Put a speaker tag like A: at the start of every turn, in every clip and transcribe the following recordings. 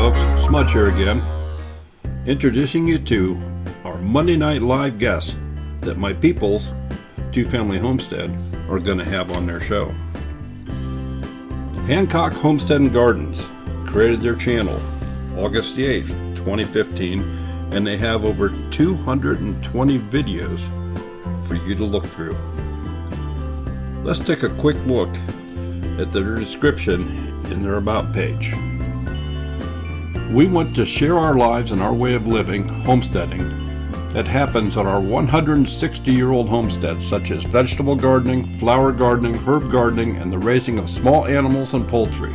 A: folks, Smudge here again, introducing you to our Monday night live guest that my people's two-family homestead are going to have on their show. Hancock Homestead and Gardens created their channel August the 8th, 2015, and they have over 220 videos for you to look through. Let's take a quick look at their description in their About page. We want to share our lives and our way of living, homesteading, that happens on our 160-year-old homestead, such as vegetable gardening, flower gardening, herb gardening, and the raising of small animals and poultry.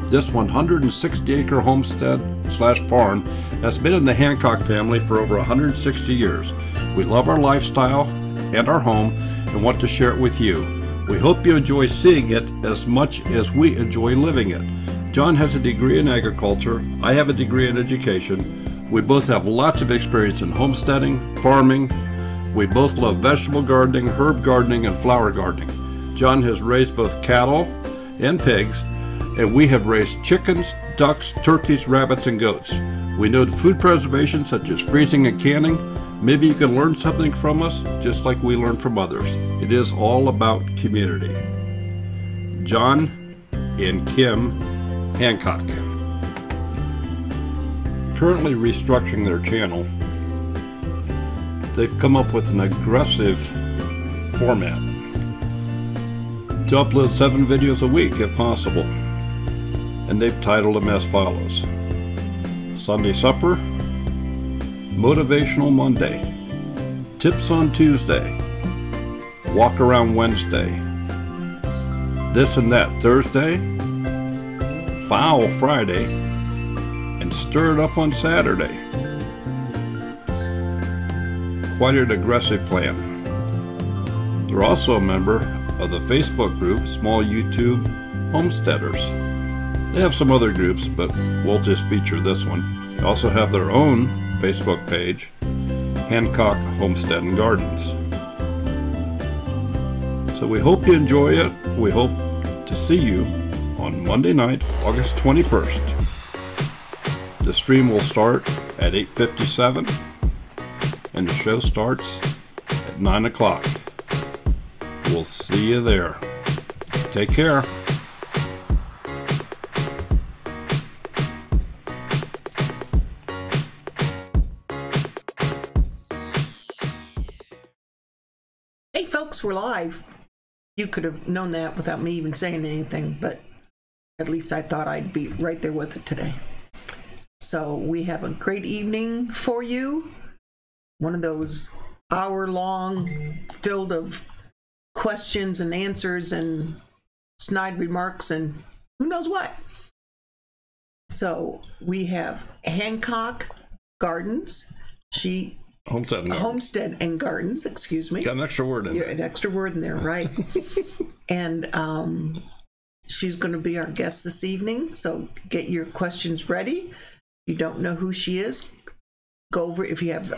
A: This 160-acre homestead/farm has been in the Hancock family for over 160 years. We love our lifestyle and our home and want to share it with you. We hope you enjoy seeing it as much as we enjoy living it. John has a degree in agriculture. I have a degree in education. We both have lots of experience in homesteading, farming. We both love vegetable gardening, herb gardening, and flower gardening. John has raised both cattle and pigs, and we have raised chickens, ducks, turkeys, rabbits, and goats. We know food preservation such as freezing and canning. Maybe you can learn something from us, just like we learn from others. It is all about community. John and Kim Hancock. Currently restructuring their channel, they've come up with an aggressive format to upload 7 videos a week if possible, and they've titled them as follows: Sunday Supper, Motivational Monday, Tips on Tuesday, Walk Around Wednesday, This and That Thursday, Foul Friday, and Stir It Up on Saturday. Quite an aggressive plan. They're also a member of the Facebook group Small YouTube Homesteaders. They have some other groups, but we'll just feature this one. They also have their own Facebook page, Hancock Homestead and Gardens. So we hope you enjoy it. We hope to see you on Monday night, August 21st. The stream will start at 8:57 and the show starts at 9 o'clock. We'll see you there. Take care.
B: Hey folks, we're live. You could have known that without me even saying anything, but at least I thought I'd be right there with it today. So we have a great evening for you. One of those hour-long filled of questions and answers and snide remarks and who knows what. So we have Hancock Gardens. Homestead and Gardens, excuse me.
A: Got an extra word in there.
B: An extra word in there, right? And she's going to be our guest this evening, so get your questions ready. If you don't know who she is, go over. If you have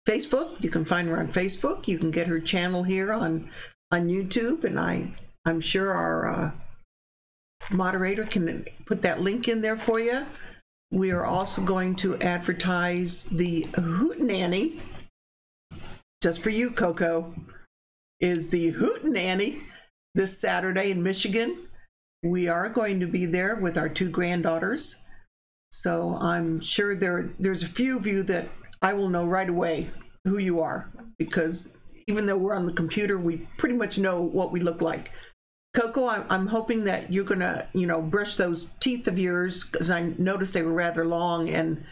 B: Facebook, you can find her on Facebook. You can get her channel here on YouTube, and I'm sure our moderator can put that link in there for you. We are also going to advertise the Hootenanny, just for you, Coco, is the Hootenanny this Saturday in Michigan. We are going to be there with our 2 granddaughters. So I'm sure there's a few of you that I will know right away who you are, because even though we're on the computer, we pretty much know what we look like. Coco, I'm hoping that you're gonna, brush those teeth of yours, because I noticed they were rather long, and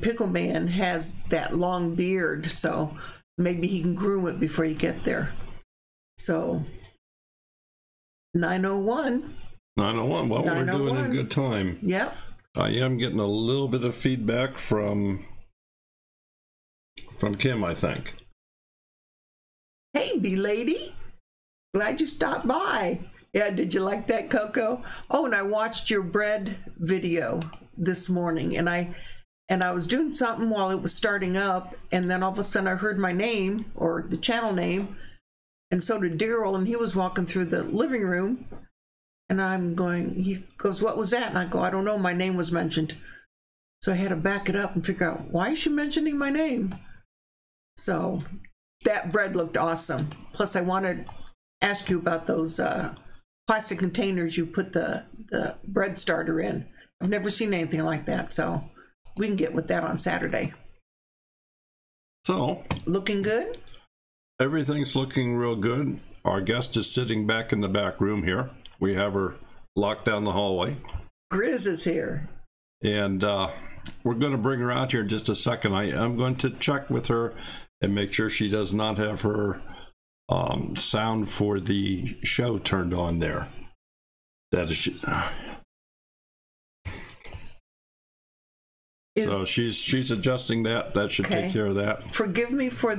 B: Pickle Man has that long beard, so maybe he can groom it before you get there. So 9:01.
A: 9:01. Well, we're doing a good time.
B: Yep.
A: I am getting a little bit of feedback from Kim, I think.
B: Hey, B-Lady. Glad you stopped by. Yeah, did you like that, Coco? Oh, and I watched your bread video this morning, and I was doing something while it was starting up, and then all of a sudden I heard my name, or the channel name, and so did Daryl, and he was walking through the living room, And I'm going, he goes, what was that? And I go, I don't know, my name was mentioned. So I had to back it up and figure out, why is she mentioning my name? So that bread looked awesome. Plus I want to ask you about those plastic containers you put the bread starter in. I've never seen anything like that, so we can get with that on Saturday.
A: So,
B: looking good?
A: Everything's looking real good. Our guest is sitting back in the back room here. We have her locked down the hallway.
B: Grizz is here.
A: And we're going to bring her out here in just a second. I'm going to check with her and make sure she does not have her sound for the show turned on there. That is... So she's adjusting that. That should take care of that.
B: Forgive me for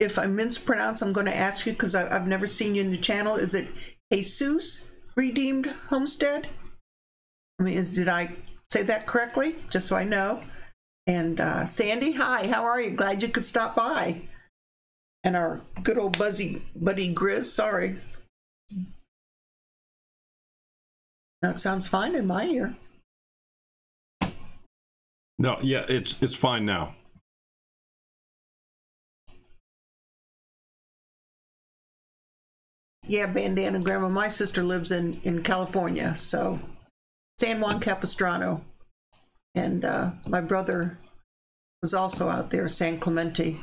B: if I mispronounce. I'm going to ask you because I've never seen you in the channel. Is it Jesus Redeemed Homestead? I mean, did I say that correctly? Just so I know. And Sandy, hi. How are you? Glad you could stop by. And our good old buddy Grizz. Sorry. That sounds fine in my ear.
A: No, yeah, it's fine now.
B: Yeah, Bandana Grandma. My sister lives in California, so San Juan Capistrano. And my brother was also out there, San Clemente.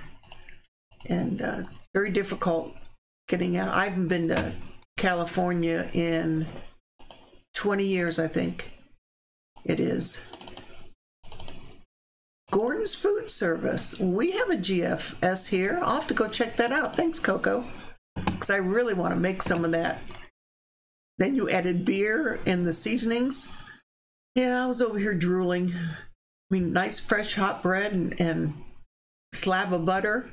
B: And it's very difficult getting out. I haven't been to California in 20 years, I think it is. Gordon's Food Service. We have a GFS here. I'll have to go check that out. Thanks, Coco. Because I really want to make some of that. Then you added beer and the seasonings. Yeah, I was over here drooling. I mean, nice fresh hot bread and slab of butter.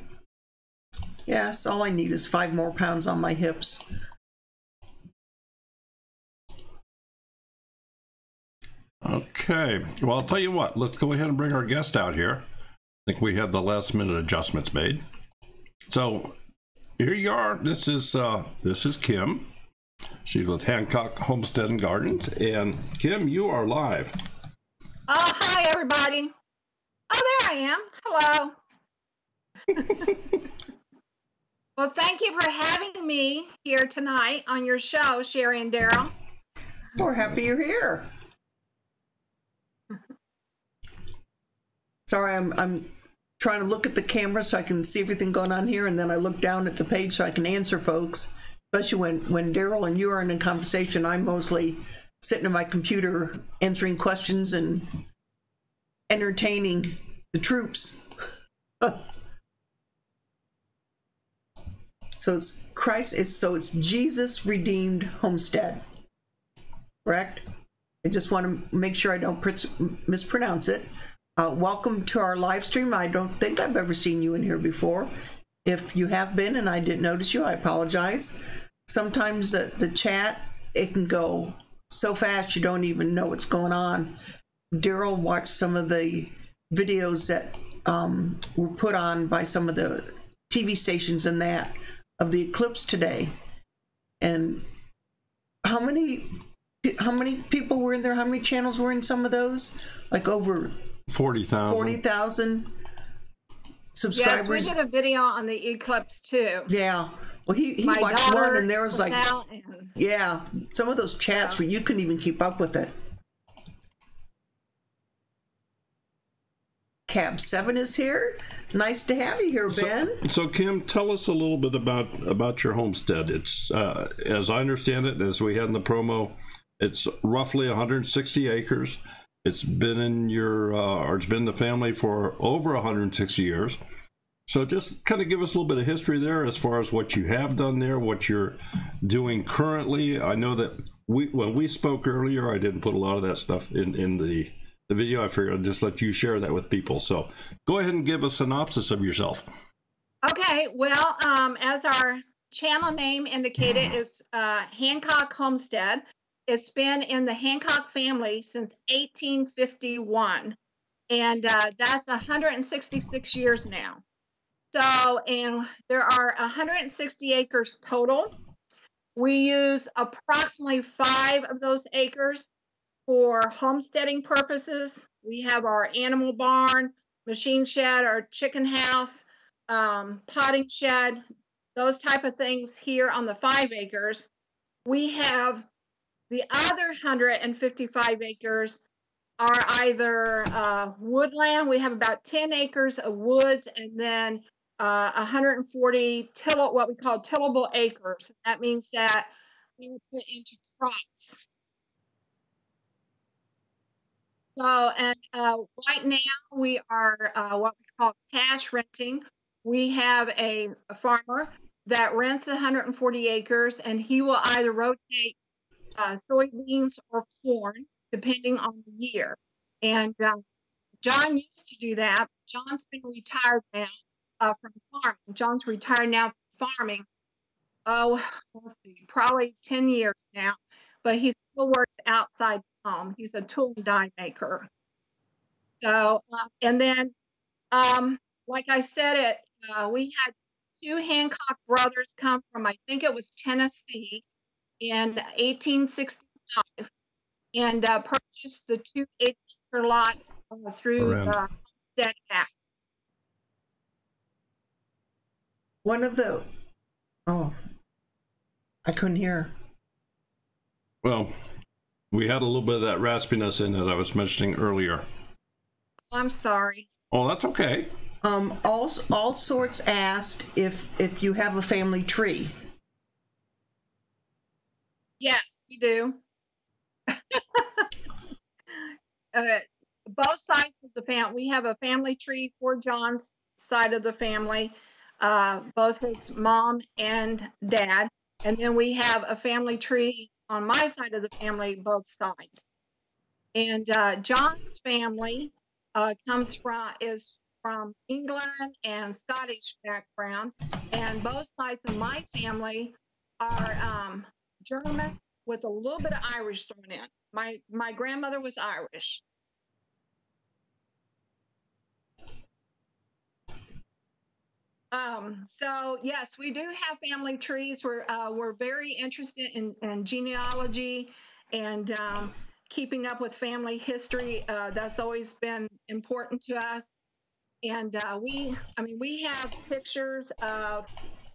B: Yes, all I need is 5 more pounds on my hips.
A: Okay, well, I'll tell you what, let's go ahead and bring our guest out here. I think we have the last minute adjustments made. So here you are. This is Kim. She's with Hancock Homestead and Gardens. And Kim, you are live.
C: Oh, hi, everybody. Oh, there I am. Hello. Well, thank you for having me here tonight on your show, Sherry and Daryl.
B: We're happy you're here. Sorry, I'm trying to look at the camera so I can see everything going on here, and then I look down at the page so I can answer folks, especially when Daryl and you are in a conversation. I'm mostly sitting at my computer answering questions and entertaining the troops. So it's Jesus Redeemed Homestead, correct? I just want to make sure I don't mispronounce it. Welcome to our live stream. I don't think I've ever seen you in here before. If you have been and I didn't notice you, I apologize. Sometimes the chat, it can go so fast you don't even know what's going on. Daryl watched some of the videos that were put on by some of the TV stations and that of the eclipse today. And how many people were in there? How many channels were in some of those? Like over
A: 40,000.
B: 40,000 subscribers.
C: Yes, we did a video on the eclipse too.
B: Yeah. Well, he watched one and there was like,
C: and,
B: yeah, some of those chats where you couldn't even keep up with it. Cab 7 is here. Nice to have you here, Ben.
A: So Kim, tell us a little bit about your homestead. It's, as I understand it, as we had in the promo, it's roughly 160 acres. It's been in it's been in the family for over 160 years. So just kind of give us a little bit of history there as far as what you have done there, what you're doing currently. I know that when we spoke earlier, I didn't put a lot of that stuff in the video. I figured I'd just let you share that with people. So go ahead and give a synopsis of yourself.
C: Okay, well, as our channel name indicated, is Hancock Homestead. It's been in the Hancock family since 1851, and that's 166 years now. So, and there are 160 acres total. We use approximately 5 of those acres for homesteading purposes. We have our animal barn, machine shed, our chicken house, potting shed, those type of things here on the 5 acres. We have the other 155 acres are either woodland. We have about 10 acres of woods, and then 140 what we call tillable acres. That means that we will put into crops. So, and right now we are what we call cash renting. We have a farmer that rents 140 acres, and he will either rotate soybeans or corn, depending on the year. And John used to do that. John's been retired now from farming. John's retired now from farming. Oh, let's see, probably 10 years now, but he still works outside the home. He's a tool and die maker. So, and then, like I said, we had 2 Hancock brothers come from, I think it was Tennessee, in 1865, and purchased the 2 8-acre lots through the Homestead Act.
B: One of the, oh, I couldn't hear.
A: Well, we had a little bit of that raspiness in it I was mentioning earlier.
C: I'm sorry.
A: Oh, that's okay.
B: All sorts asked if you have a family tree.
C: Yes, we do. Both sides of the family. We have a family tree for John's side of the family, both his mom and dad. And then we have a family tree on my side of the family, both sides. And John's family is from England and Scottish background, and both sides of my family are German with a little bit of Irish thrown in. My grandmother was Irish. So yes, we do have family trees. We're very interested in genealogy and keeping up with family history. That's always been important to us. And we have pictures of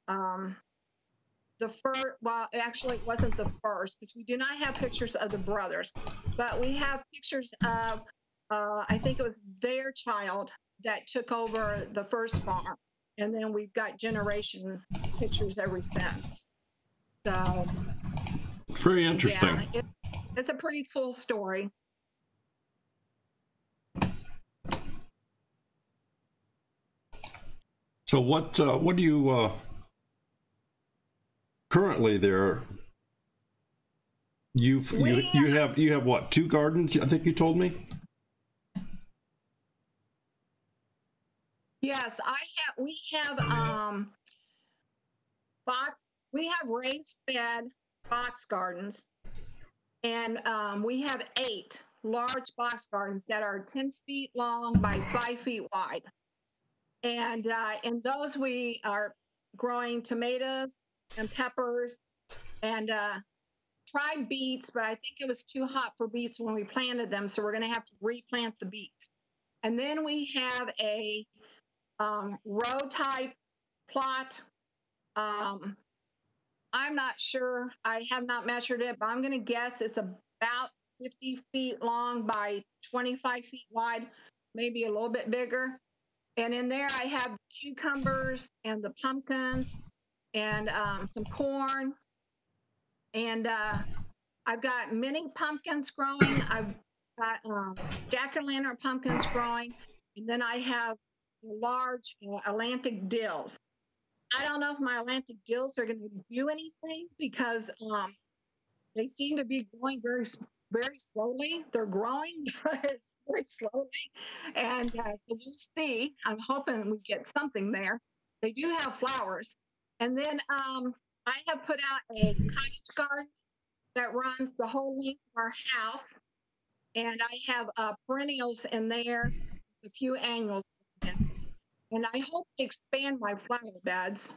C: the first, well, actually it wasn't the first, because we do not have pictures of the brothers, but we have pictures of, I think it was their child that took over the first farm. And then we've got generations pictures ever since. So
A: it's very interesting.
C: Yeah, it's a pretty cool story.
A: So what do you currently there? You have what, 2 gardens? I think you told me.
C: Yes, we have raised bed box gardens, and we have 8 large box gardens that are 10 feet long by 5 feet wide. And in those we are growing tomatoes and peppers and tried beets, but I think it was too hot for beets when we planted them, so we're going to have to replant the beets. And then we have a row type plot. I'm not sure. I have not measured it, but I'm going to guess it's about 50 feet long by 25 feet wide, maybe a little bit bigger. And in there I have the cucumbers and the pumpkins and some corn. And I've got mini pumpkins growing. I've got jack-o'-lantern pumpkins growing. And then I have large Atlantic dills. I don't know if my Atlantic dills are going to do anything because they seem to be growing very, very slowly. They're growing, but it's very slowly. And so we'll see. I'm hoping we get something there. They do have flowers. And then I have put out a cottage garden that runs the whole length of our house. And I have perennials in there, a few annuals. And I hope to expand my flower beds.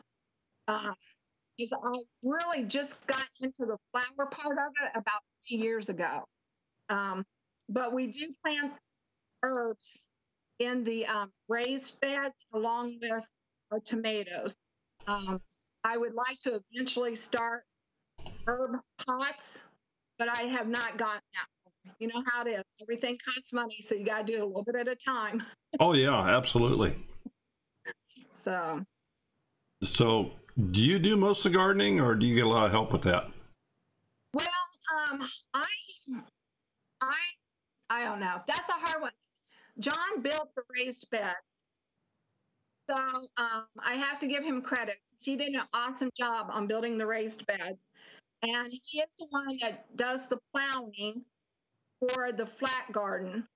C: because I really just got into the flower part of it about 3 years ago. But we do plant herbs in the raised beds along with our tomatoes. I would like to eventually start herb pots, but I have not gotten that far. You know how it is. Everything costs money, so you got to do it a little bit at a time.
A: Oh, yeah, absolutely.
C: So
A: do you do most of the gardening, or do you get a lot of help with that?
C: Well, I don't know. That's a hard one. John built the raised beds. So I have to give him credit. He did an awesome job on building the raised beds. And he is the one that does the plowing for the flat garden.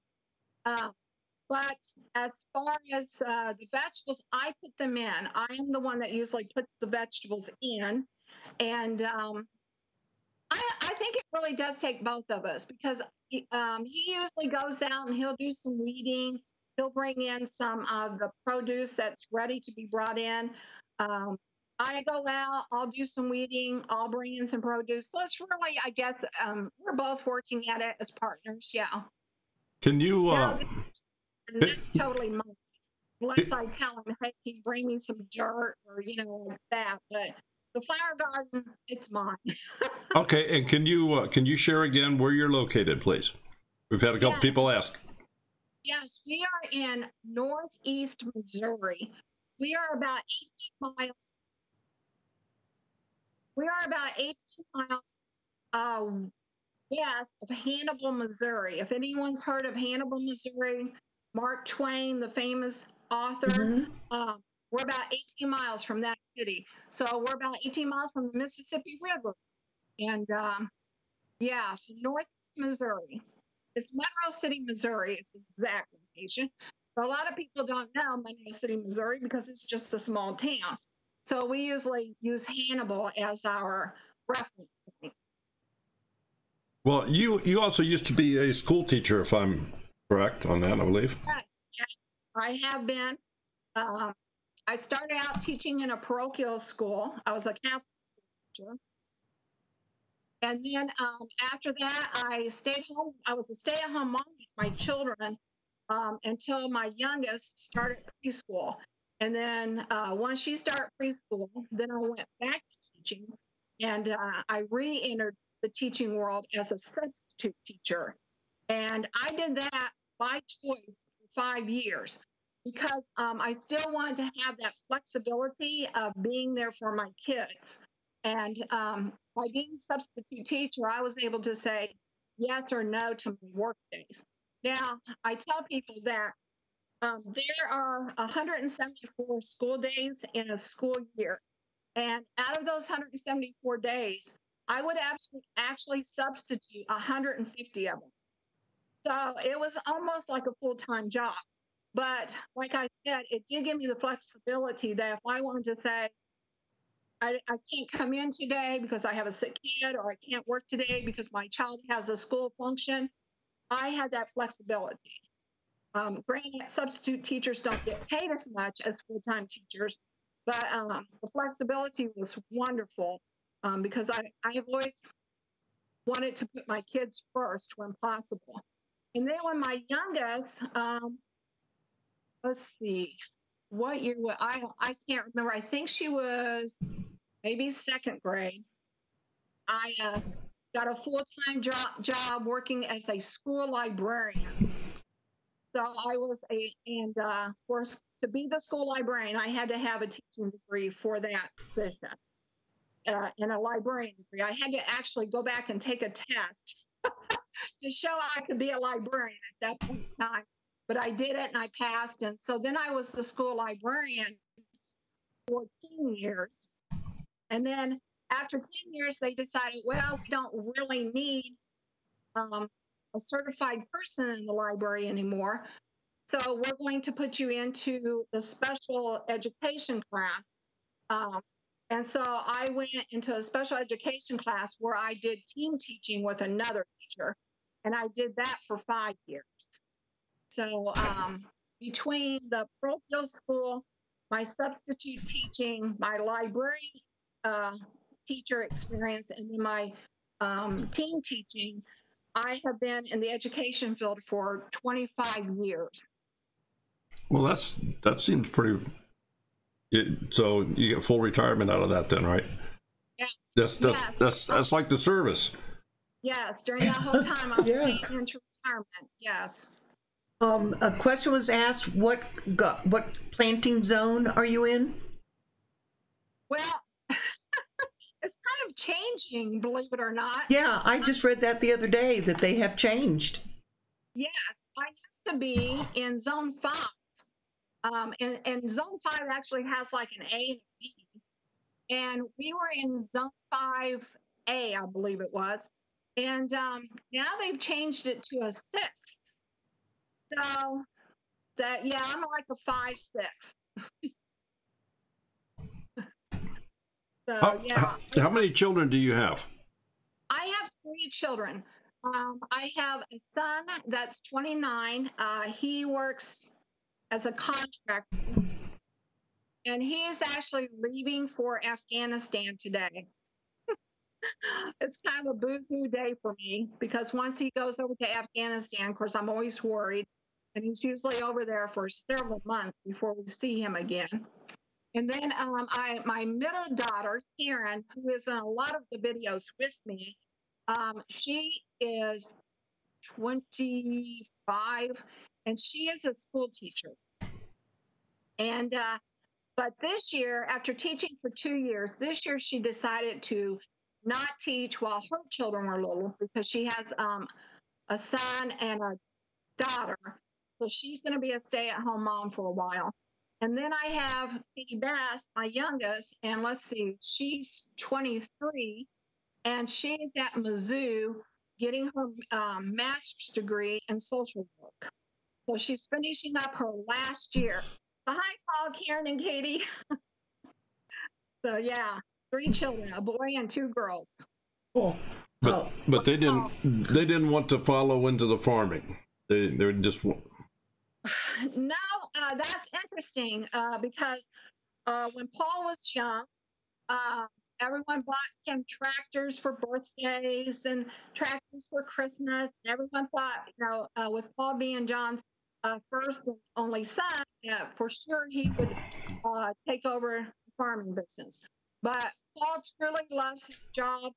C: But as far as the vegetables, I put them in. I am the one that usually puts the vegetables in. And I think it really does take both of us, because he usually goes out and he'll do some weeding. He'll bring in some of the produce that's ready to be brought in. I go out, I'll do some weeding, I'll bring in some produce. So it's really, I guess, we're both working at it as partners. Yeah.
A: Can you?
C: And that's totally mine. Unless I tell him, hey, can you bring me some dirt or, like that. But the flower garden, it's mine.
A: Okay, and can you share again where you're located, please? We've had a couple people ask.
C: Yes, we are in northeast Missouri. We are about 18 miles. We are about 18 miles west of Hannibal, Missouri. If anyone's heard of Hannibal, Missouri, Mark Twain, the famous author, we're about 18 miles from that city. So we're about 18 miles from the Mississippi River. And so northeast Missouri. It's Monroe City, Missouri. It's the exact location. But a lot of people don't know Monroe City, Missouri, because it's just a small town. So we usually use Hannibal as our reference point.
A: Well, you also used to be a school teacher, if I'm correct on that, I believe.
C: Yes, I have been. I started out teaching in a parochial school. I was a Catholic school teacher. And then after that, I stayed home. I was a stay-at-home mom with my children until my youngest started preschool. And then once she started preschool, then I went back to teaching, and I re-entered the teaching world as a substitute teacher. And I did that by choice for 5 years, because I still wanted to have that flexibility of being there for my kids. And by being a substitute teacher, I was able to say yes or no to my work days. Now, I tell people that there are 174 school days in a school year. And out of those 174 days, I would actually substitute 150 of them. So it was almost like a full-time job. But like I said, it did give me the flexibility that if I wanted to say, I can't come in today because I have a sick kid, or I can't work today because my child has a school function, I had that flexibility. Granted, substitute teachers don't get paid as much as full-time teachers, but the flexibility was wonderful because I have always wanted to put my kids first when possible. And then when my youngest, let's see, what year was I can't remember. I think she was maybe second grade. I got a full-time job working as a school librarian. So I was of course, to be the school librarian, I had to have a teaching degree for that position, and a librarian degree. I had to actually go back and take a test to show I could be a librarian at that point in time. But I did it and I passed. And so then I was the school librarian for 10 years. And then after 10 years, they decided, well, we don't really need a certified person in the library anymore. So we're going to put you into the special education class. And so I went into a special education class where I did team teaching with another teacher. And I did that for 5 years. So between the parochial school, my substitute teaching, my library teacher experience and then my teen teaching, I have been in the education field for 25 years.
A: Well, that seems pretty. So you get full retirement out of that, then, right?
C: Yeah.
A: That's like the service.
C: Yes, during that whole time I was paying into retirement. Yes.
B: A question was asked, what planting zone are you in?
C: Well, it's kind of changing, believe it or not.
B: Yeah, I just read that the other day, that they have changed.
C: Yes, I used to be in zone 5. And zone 5 actually has like an A and a B. And we were in zone 5A, I believe it was. And now they've changed it to a 6. So that, yeah, I'm like a 5-6. So yeah.
A: How many children do you have?
C: I have 3 children. I have a son that's 29. He works as a contractor, and he is actually leaving for Afghanistan today. It's kind of a boo-hoo day for me, because once he goes over to Afghanistan, of course, I'm always worried, and he's usually over there for several months before we see him again. And then my middle daughter, Karen, who is in a lot of the videos with me, she is 25, and she is a school teacher. And but this year, after teaching for 2 years, this year she decided to not teach while her children were little, because she has a son and a daughter. So she's going to be a stay-at-home mom for a while. And then I have Katie Beth, my youngest, and let's see, she's 23, and she's at Mizzou getting her master's degree in social work. So she's finishing up her last year. Hi, Paul, Karen, and Katie. So yeah, 3 children, a boy and 2 girls.
B: Cool.
A: But they didn't want to follow into the farming. They just.
C: No, that's interesting, because when Paul was young, everyone bought him tractors for birthdays and tractors for Christmas. And everyone thought, with Paul being John's first and only son, that for sure he would take over the farming business. But Paul truly loves his job.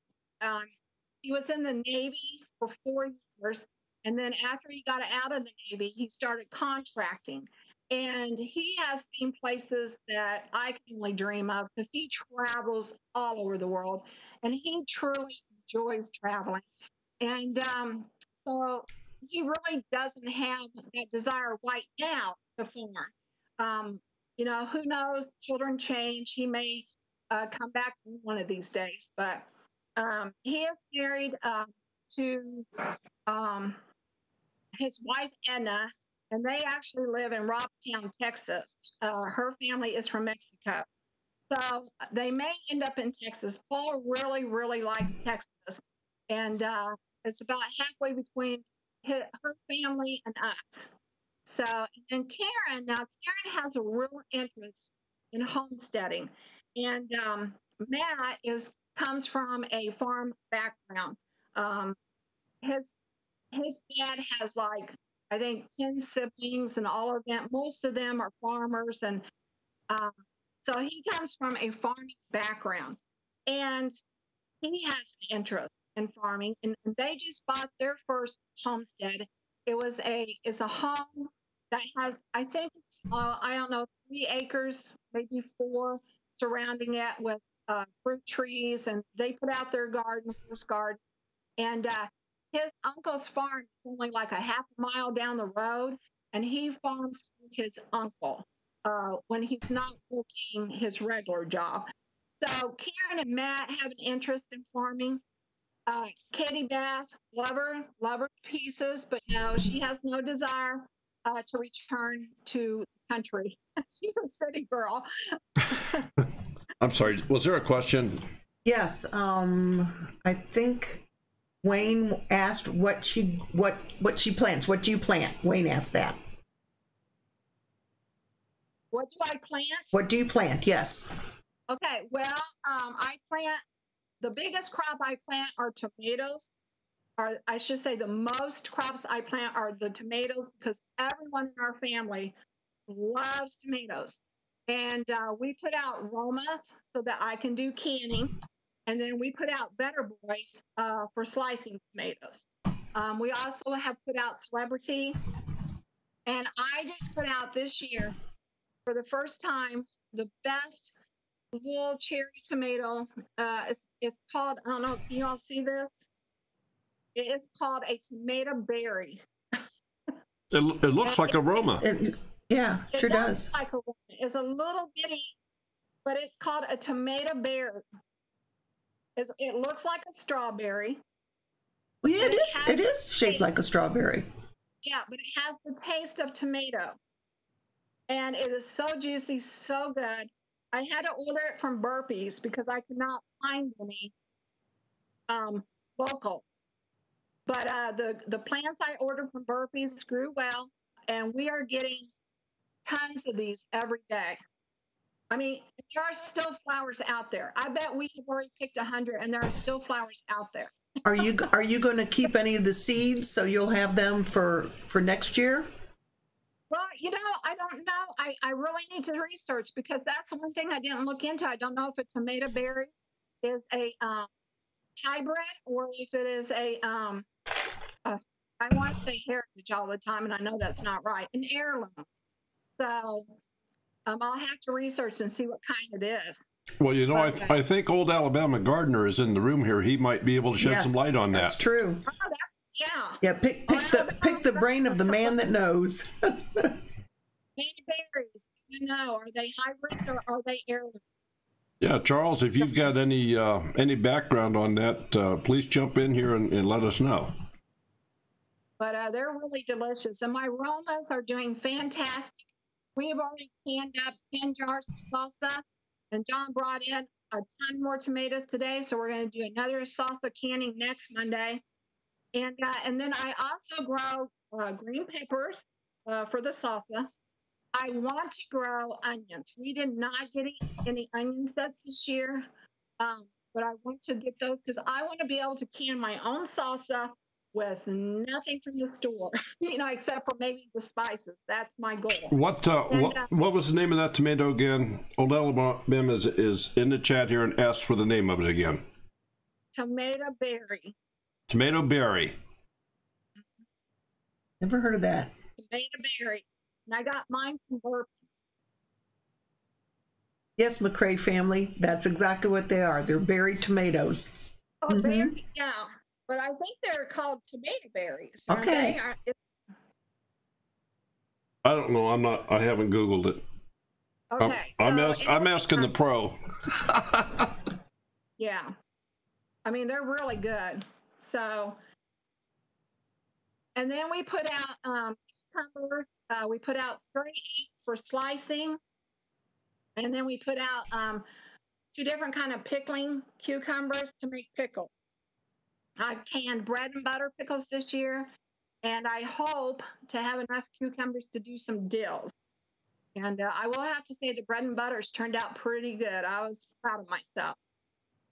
C: He was in the Navy for 4 years. And then after he got out of the Navy, he started contracting. And he has seen places that I can only dream of, because he travels all over the world. And he truly enjoys traveling. And so he really doesn't have that desire right now to farm. Who knows? Children change. He may come back one of these days. But he is married to his wife, Edna, and they actually live in Robstown, Texas. Her family is from Mexico. So they may end up in Texas. Paul really, really likes Texas. And it's about halfway between her family and us. So, and then Karen has a real interest in homesteading. And Matt comes from a farm background. His dad has I think 10 siblings, and all of them, most of them are farmers. And so he comes from a farming background, and he has an interest in farming. And they just bought their first homestead. It's a home that has, I think it's, 3 acres, maybe 4, surrounding it with fruit trees. And they put out their first garden. And his uncle's farm is only like a half a mile down the road, and he farms for his uncle when he's not working his regular job. So Karen and Matt have an interest in farming. Katie Beth, love her pieces, but no, she has no desire to return to the country. She's a city girl.
A: I'm sorry, was there a question?
B: Yes, I think Wayne asked what she plants. What do you plant? Wayne asked that.
C: What do I plant?
B: What do you plant? Yes.
C: Okay, well, I plant the biggest crop I plant are tomatoes. Or I should say the most crops I plant are the tomatoes because everyone in our family loves tomatoes. And we put out Romas so that I can do canning. And then we put out Better Boys for slicing tomatoes. We also have put out Celebrity. And I just put out this year, for the first time, the best little cherry tomato. It's called, I don't know, can you all see this? It is called a tomato berry.
A: It looks like a Roma.
B: Yeah, sure does.
C: Like a Roma. It's a little bitty, but it's called a tomato berry. It looks like a strawberry.
B: Well, yeah, it is shaped like a strawberry.
C: Yeah, but it has the taste of tomato. And it is so juicy, so good. I had to order it from Burpees because I could not find any local. But the plants I ordered from Burpees grew well, and we are getting tons of these every day. I mean, there are still flowers out there. I bet we have already picked 100, and there are still flowers out there.
B: Are you going to keep any of the seeds so you'll have them for next year?
C: Well, I don't know. I really need to research because that's the one thing I didn't look into. I don't know if a tomato berry is a hybrid or if it is I want to say heritage all the time, and I know that's not right, an heirloom. So I'll have to research and see what kind it is.
A: Well, I think Old Alabama Gardener is in the room here. He might be able to shed some light on that.
B: That's true.
C: Oh, yeah.
B: Yeah, pick the brain of the man that knows.
C: Berries, are they hybrids or are they heirlooms?
A: Yeah, Charles, if you've got any background on that, please jump in here and let us know.
C: But they're really delicious, and my Romas are doing fantastic. We have already canned up 10 jars of salsa, and John brought in a ton more tomatoes today, so we're going to do another salsa canning next Monday. And then I also grow green peppers for the salsa. I want to grow onions. We did not get any onion sets this year, but I want to get those because I want to be able to can my own salsa with nothing from the store, except for maybe the spices. That's my goal.
A: What was the name of that tomato again? Old Alabama is in the chat here and asked for the name of it again.
C: Tomato berry.
A: Tomato berry.
B: Never heard of that.
C: Tomato berry. And I got mine from Burpees.
B: Yes, McCrae family. That's exactly what they are. They're berry tomatoes.
C: Oh, berry, yeah. But I think they're called tomato berries.
B: Okay.
A: I don't know. I haven't Googled it.
C: Okay.
A: I'm asking the pro.
C: Yeah. I mean, they're really good. So, and then we put out cucumbers. We put out straight eggs for slicing. And then we put out 2 different kind of pickling cucumbers to make pickles. I've canned bread and butter pickles this year, and I hope to have enough cucumbers to do some dills. And I will have to say the bread and butters turned out pretty good. I was proud of myself.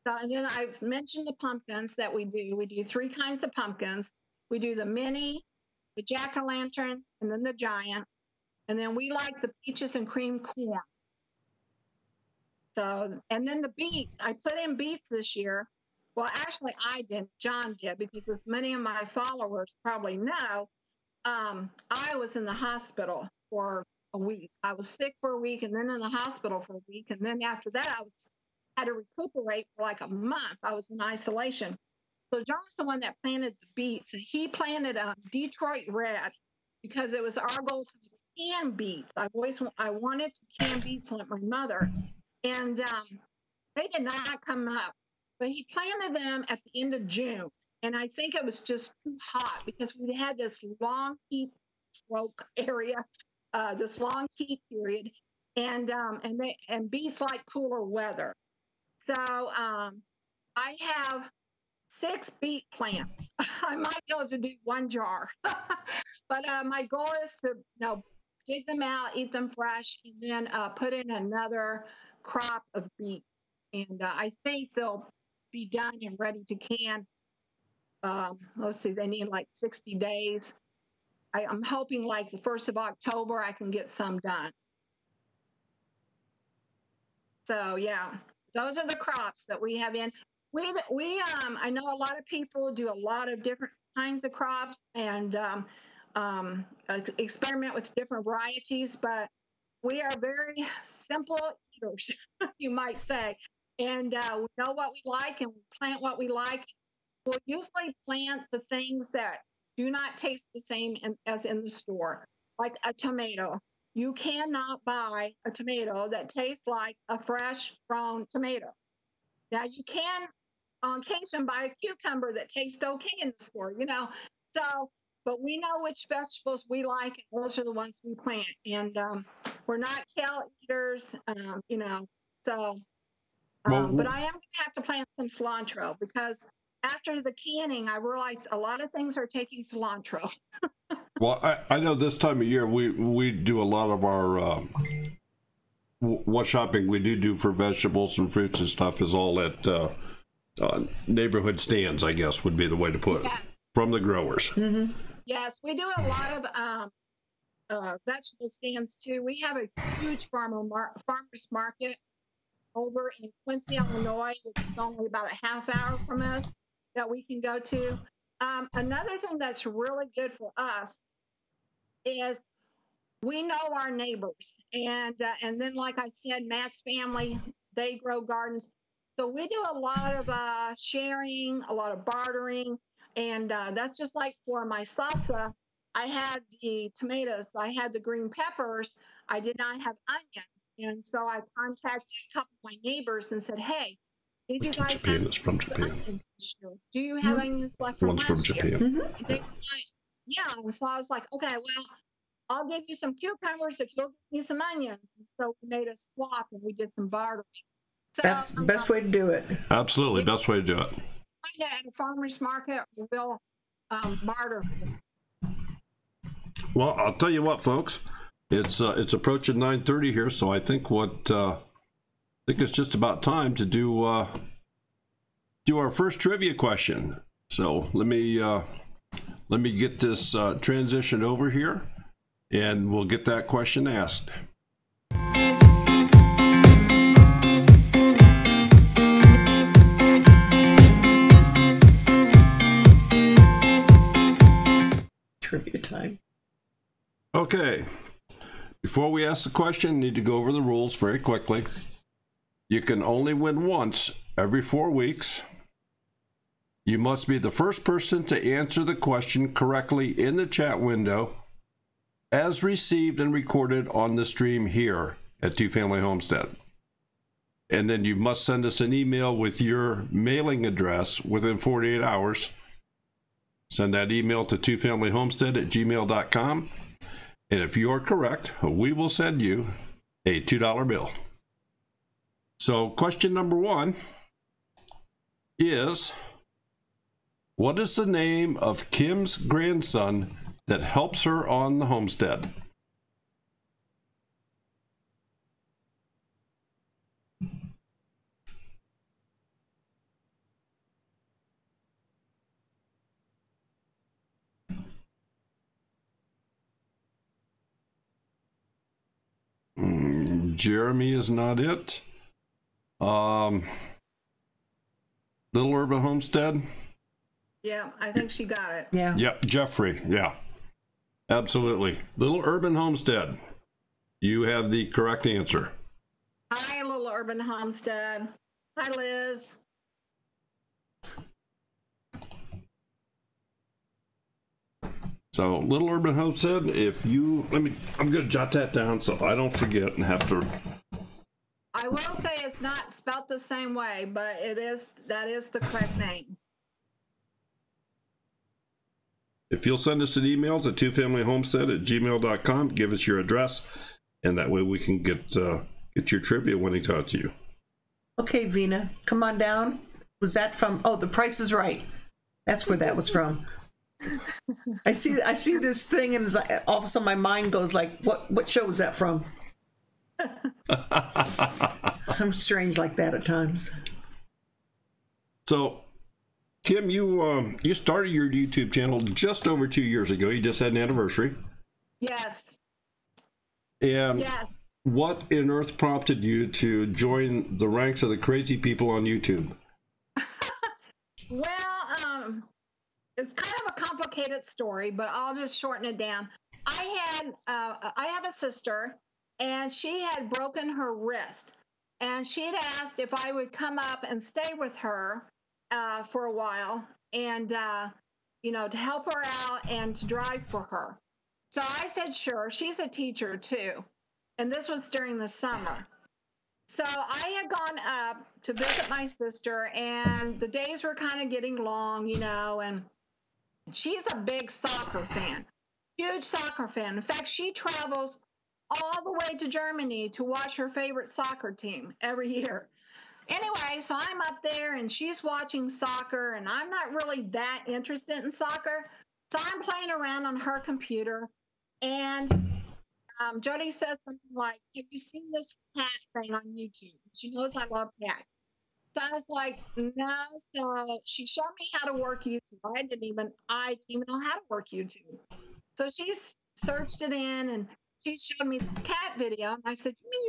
C: And then I've mentioned the pumpkins that we do. We do 3 kinds of pumpkins. We do the mini, the jack-o'-lantern, and then the giant. And then we like the peaches and cream corn. So, and then the beets. I put in beets this year. Well, actually, I didn't. John did, because as many of my followers probably know, I was in the hospital for a week. I was sick for a week and then in the hospital for a week. And then after that, I had to recuperate for like a month. I was in isolation. So John's the one that planted the beets. And he planted a Detroit Red because it was our goal to can beets. I wanted to can beets like my mother. And they did not come up. But he planted them at the end of June, and I think it was just too hot because we had this long heat stroke area, this long heat period, and beets like cooler weather. So I have 6 beet plants. I might be able to do 1 jar, but my goal is to dig them out, eat them fresh, and then put in another crop of beets, and I think they'll be done and ready to can. Let's see, they need like 60 days. I'm hoping like the 1st of October I can get some done. So yeah, those are the crops that we have in. I know a lot of people do a lot of different kinds of crops and experiment with different varieties, but we are very simple eaters, you might say. And we know what we like and we plant what we like. We'll usually plant the things that do not taste the same as in the store, like a tomato. You cannot buy a tomato that tastes like a fresh grown tomato. Now you can on occasion buy a cucumber that tastes okay in the store, you know. So, but we know which vegetables we like, and those are the ones we plant. And we're not kale eaters, you know. So, but I am going to have to plant some cilantro because after the canning, I realized a lot of things are taking cilantro.
A: Well, I know this time of year we do a lot of our what shopping we do for vegetables and fruits and stuff is all at neighborhood stands, I guess would be the way to put it.
C: Yes.
A: From the growers.
B: Mm-hmm.
C: Yes, we do a lot of vegetable stands too. We have a huge farmers market over in Quincy, Illinois, which is only about a half hour from us that we can go to. Another thing that's really good for us is we know our neighbors, and then like I said, Matt's family, they grow gardens, so we do a lot of sharing, a lot of bartering, and that's just like for my salsa. I had the tomatoes, I had the green peppers, I did not have onions, and so I contacted a couple of my neighbors and said, "Hey, did you guys
A: Japan.
C: have
A: It's from Japan.
C: onions this year? Do you have onions left from
A: One's from
C: last year?"
A: Japan.
B: Mm-hmm.
C: And they were like, yeah, and so I was like, okay, well, I'll give you some cucumbers if you'll give me some onions. And so we made a swap and we did some bartering. So,
B: That's the best way to do it.
A: Absolutely, best way to do it.
C: At a farmer's market, we'll barter.
A: Well, I'll tell you what, folks, it's approaching 9:30 here, so I think it's just about time to do our first trivia question. So let me get this transition over here, and we'll get that question asked.
B: Trivia time.
A: Okay, before we ask the question, need to go over the rules very quickly. You can only win once every 4 weeks. You must be the first person to answer the question correctly in the chat window as received and recorded on the stream here at Two Family Homestead. And then you must send us an email with your mailing address within 48 hours. Send that email to twofamilyhomestead@gmail.com. And if you are correct, we will send you a $2 bill. So question number 1 is, what is the name of Kim's grandson that helps her on the homestead? Jeremy is not it. Little Urban Homestead.
C: Yeah, I think she got it.
B: Yeah.
A: Yep, Jeffrey. Yeah, absolutely. Little Urban Homestead. You have the correct answer.
C: Hi, Little Urban Homestead. Hi, Liz.
A: So, Little Urban Homestead, if you, I'm going to jot that down so I don't forget and have to.
C: I will say it's not spelt the same way, but that is the correct name.
A: If you'll send us an email to twofamilyhomestead@gmail.com, give us your address, and that way we can get your trivia winning out to you.
B: Okay, Vina, come on down. Was that from? Oh, The Price is Right. That's where that was from. I see this thing, and it's like, all of a sudden my mind goes like, what show was that from? I'm strange like that at times.
A: So, Kim, you started your YouTube channel just over 2 years ago. You just had an anniversary.
C: Yes.
A: And
C: Yes.
A: what on earth prompted you to join the ranks of the crazy people on YouTube?
C: Well, it's kind of a complicated story, but I'll just shorten it down. I have a sister, and she had broken her wrist, and she had asked if I would come up and stay with her for a while, and to help her out and to drive for her. So I said sure. She's a teacher too, and this was during the summer. So I had gone up to visit my sister, and the days were kind of getting long, and she's a big soccer fan, huge soccer fan. In fact, she travels all the way to Germany to watch her favorite soccer team every year. Anyway, so I'm up there and she's watching soccer, and I'm not really that interested in soccer. So I'm playing around on her computer, and Jody says something like, "Have you seen this cat thing on YouTube?" She knows I love cats. So I was like, "No." So she showed me how to work YouTube. I didn't even know how to work YouTube. So she searched it in, and she showed me this cat video. And I said, "You mean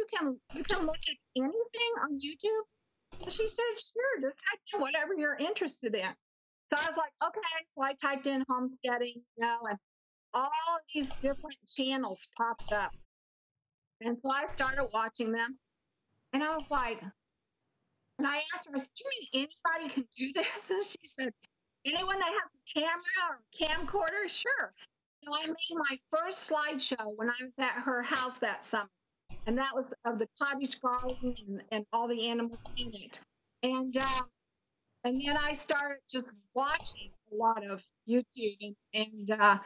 C: you can look at anything on YouTube?" And she said, "Sure, just type in whatever you're interested in." So I was like, "Okay." So I typed in homesteading, and all of these different channels popped up. And so I started watching them, and I was like, and I asked her, "Do you mean anybody can do this?" And she said, "Anyone that has a camera or a camcorder, sure." So I made my first slideshow when I was at her house that summer, and that was of the cottage garden and all the animals in it. And then I started just watching a lot of YouTube, and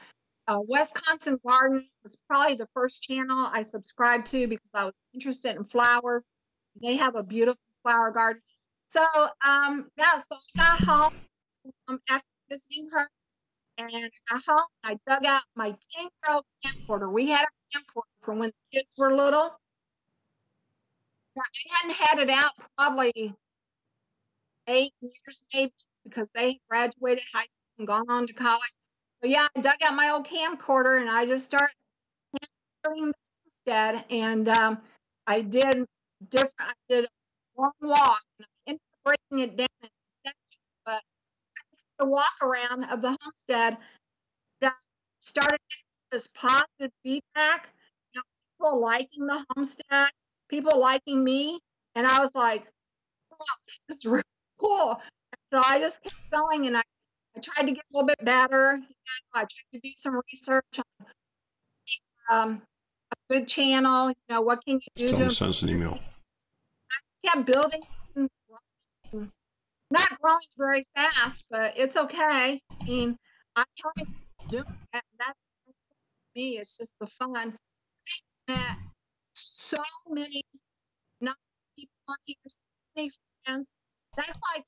C: Wisconsin Garden was probably the first channel I subscribed to because I was interested in flowers. They have a beautiful flower garden. So, so I got home after visiting her, and I got home. I dug out my 10-year-old camcorder. We had a camcorder from when the kids were little. I hadn't had it out probably 8 years, maybe, because they graduated high school and gone on to college. But yeah, I dug out my old camcorder and I just started camcording the homestead, and I did a long walk, and I ended up breaking it down into sections, but the walk around of the homestead that started this positive feedback, people liking the homestead, people liking me, and I was like, "Wow, this is really cool." So I just kept going, and I tried to get a little bit better. I tried to do some research on a good channel. What can you do
A: Tell
C: to
A: me, send us an email.
C: I just kept building, not growing very fast, but it's okay. I mean, I try to do that. That's me. It's just the fun. Met so many nice people on here, so many friends. That's like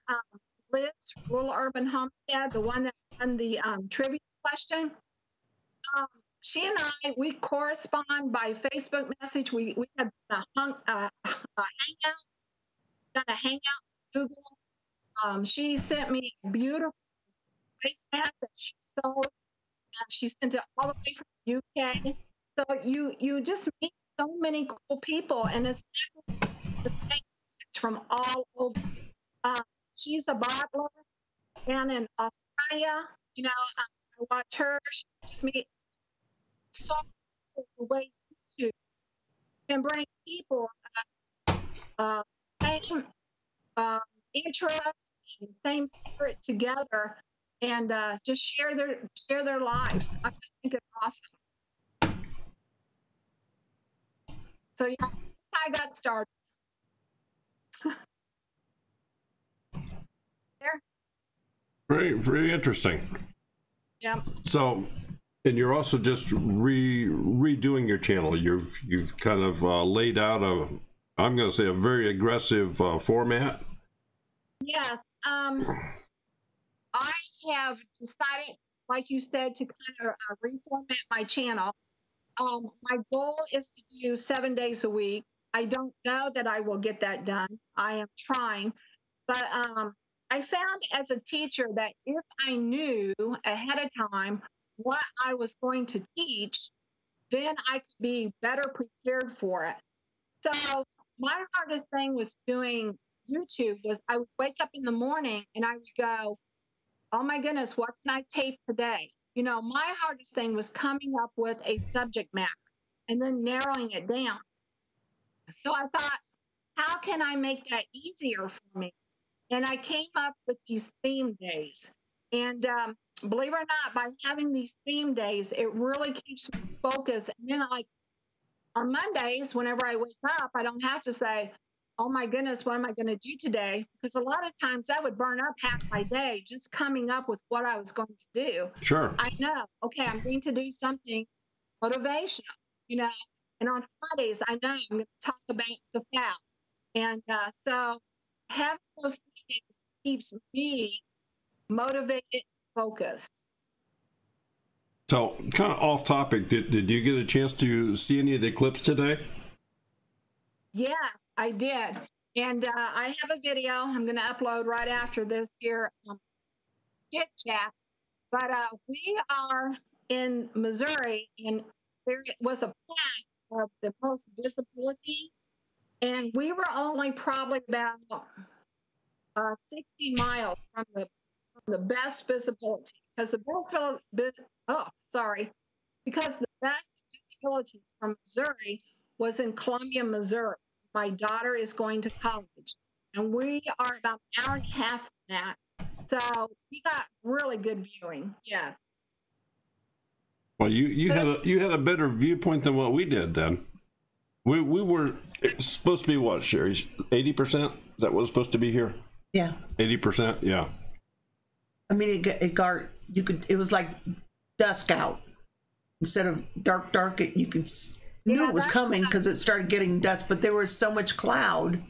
C: Liz, Little Urban Homestead, the one that won the trivia question. She and we correspond by Facebook message. We have done a hangout, Google. She sent me a beautiful place mat that she sold. She sent it all the way from the UK. So you just meet so many cool people, and it's the same. It's from all over. She's a bottler down in Australia. I watch her. She just meets so the way you can bring people same interests and same spirit together, and just share their lives. I just think it's awesome. So yeah, that's how I got started. There.
A: Very, very interesting.
C: Yeah.
A: So, and you're also just redoing your channel. You've kind of laid out I'm going to say a very aggressive format.
C: Yes. I have decided, like you said, to kind of reformat my channel. My goal is to do 7 days a week. I don't know that I will get that done. I am trying, but I found as a teacher that if I knew ahead of time what I was going to teach, then I could be better prepared for it. So my hardest thing with doing YouTube was I would wake up in the morning and I would go, oh my goodness, what can I tape today? You know, my hardest thing was coming up with a subject matter and then narrowing it down. So I thought, how can I make that easier for me? And I came up with these theme days. And believe it or not, by having these theme days, it really keeps me focused. And then, like on Mondays, whenever I wake up, I don't have to say, oh my goodness, what am I going to do today? Because a lot of times that would burn up half my day just coming up with what I was going to do.
A: Sure.
C: I know, okay, I'm going to do something motivational, you know. And on Fridays, I know I'm going to talk about the fat. And so having those things keeps me motivated, focused.
A: So, kind of off topic, did you get a chance to see any of the clips today?
C: Yes, I did. And I have a video I'm going to upload right after this here, Chit Chat. But we are in Missouri, and there was a plaque of the most visibility. And we were only probably about 60 miles from the best visibility, because the because the best visibility from Missouri was in Columbia, Missouri. My daughter is going to college, and we are about an hour and a half from that. So we got really good viewing. Yes.
A: Well, you had a better viewpoint than what we did then. We were supposed to be what, Sherry? 80%? Is that what was supposed to be here?
B: Yeah.
A: 80%. Yeah.
B: I mean, it was like dusk out instead of dark. You could knew it was coming because it started getting dusk, but there was so much cloud.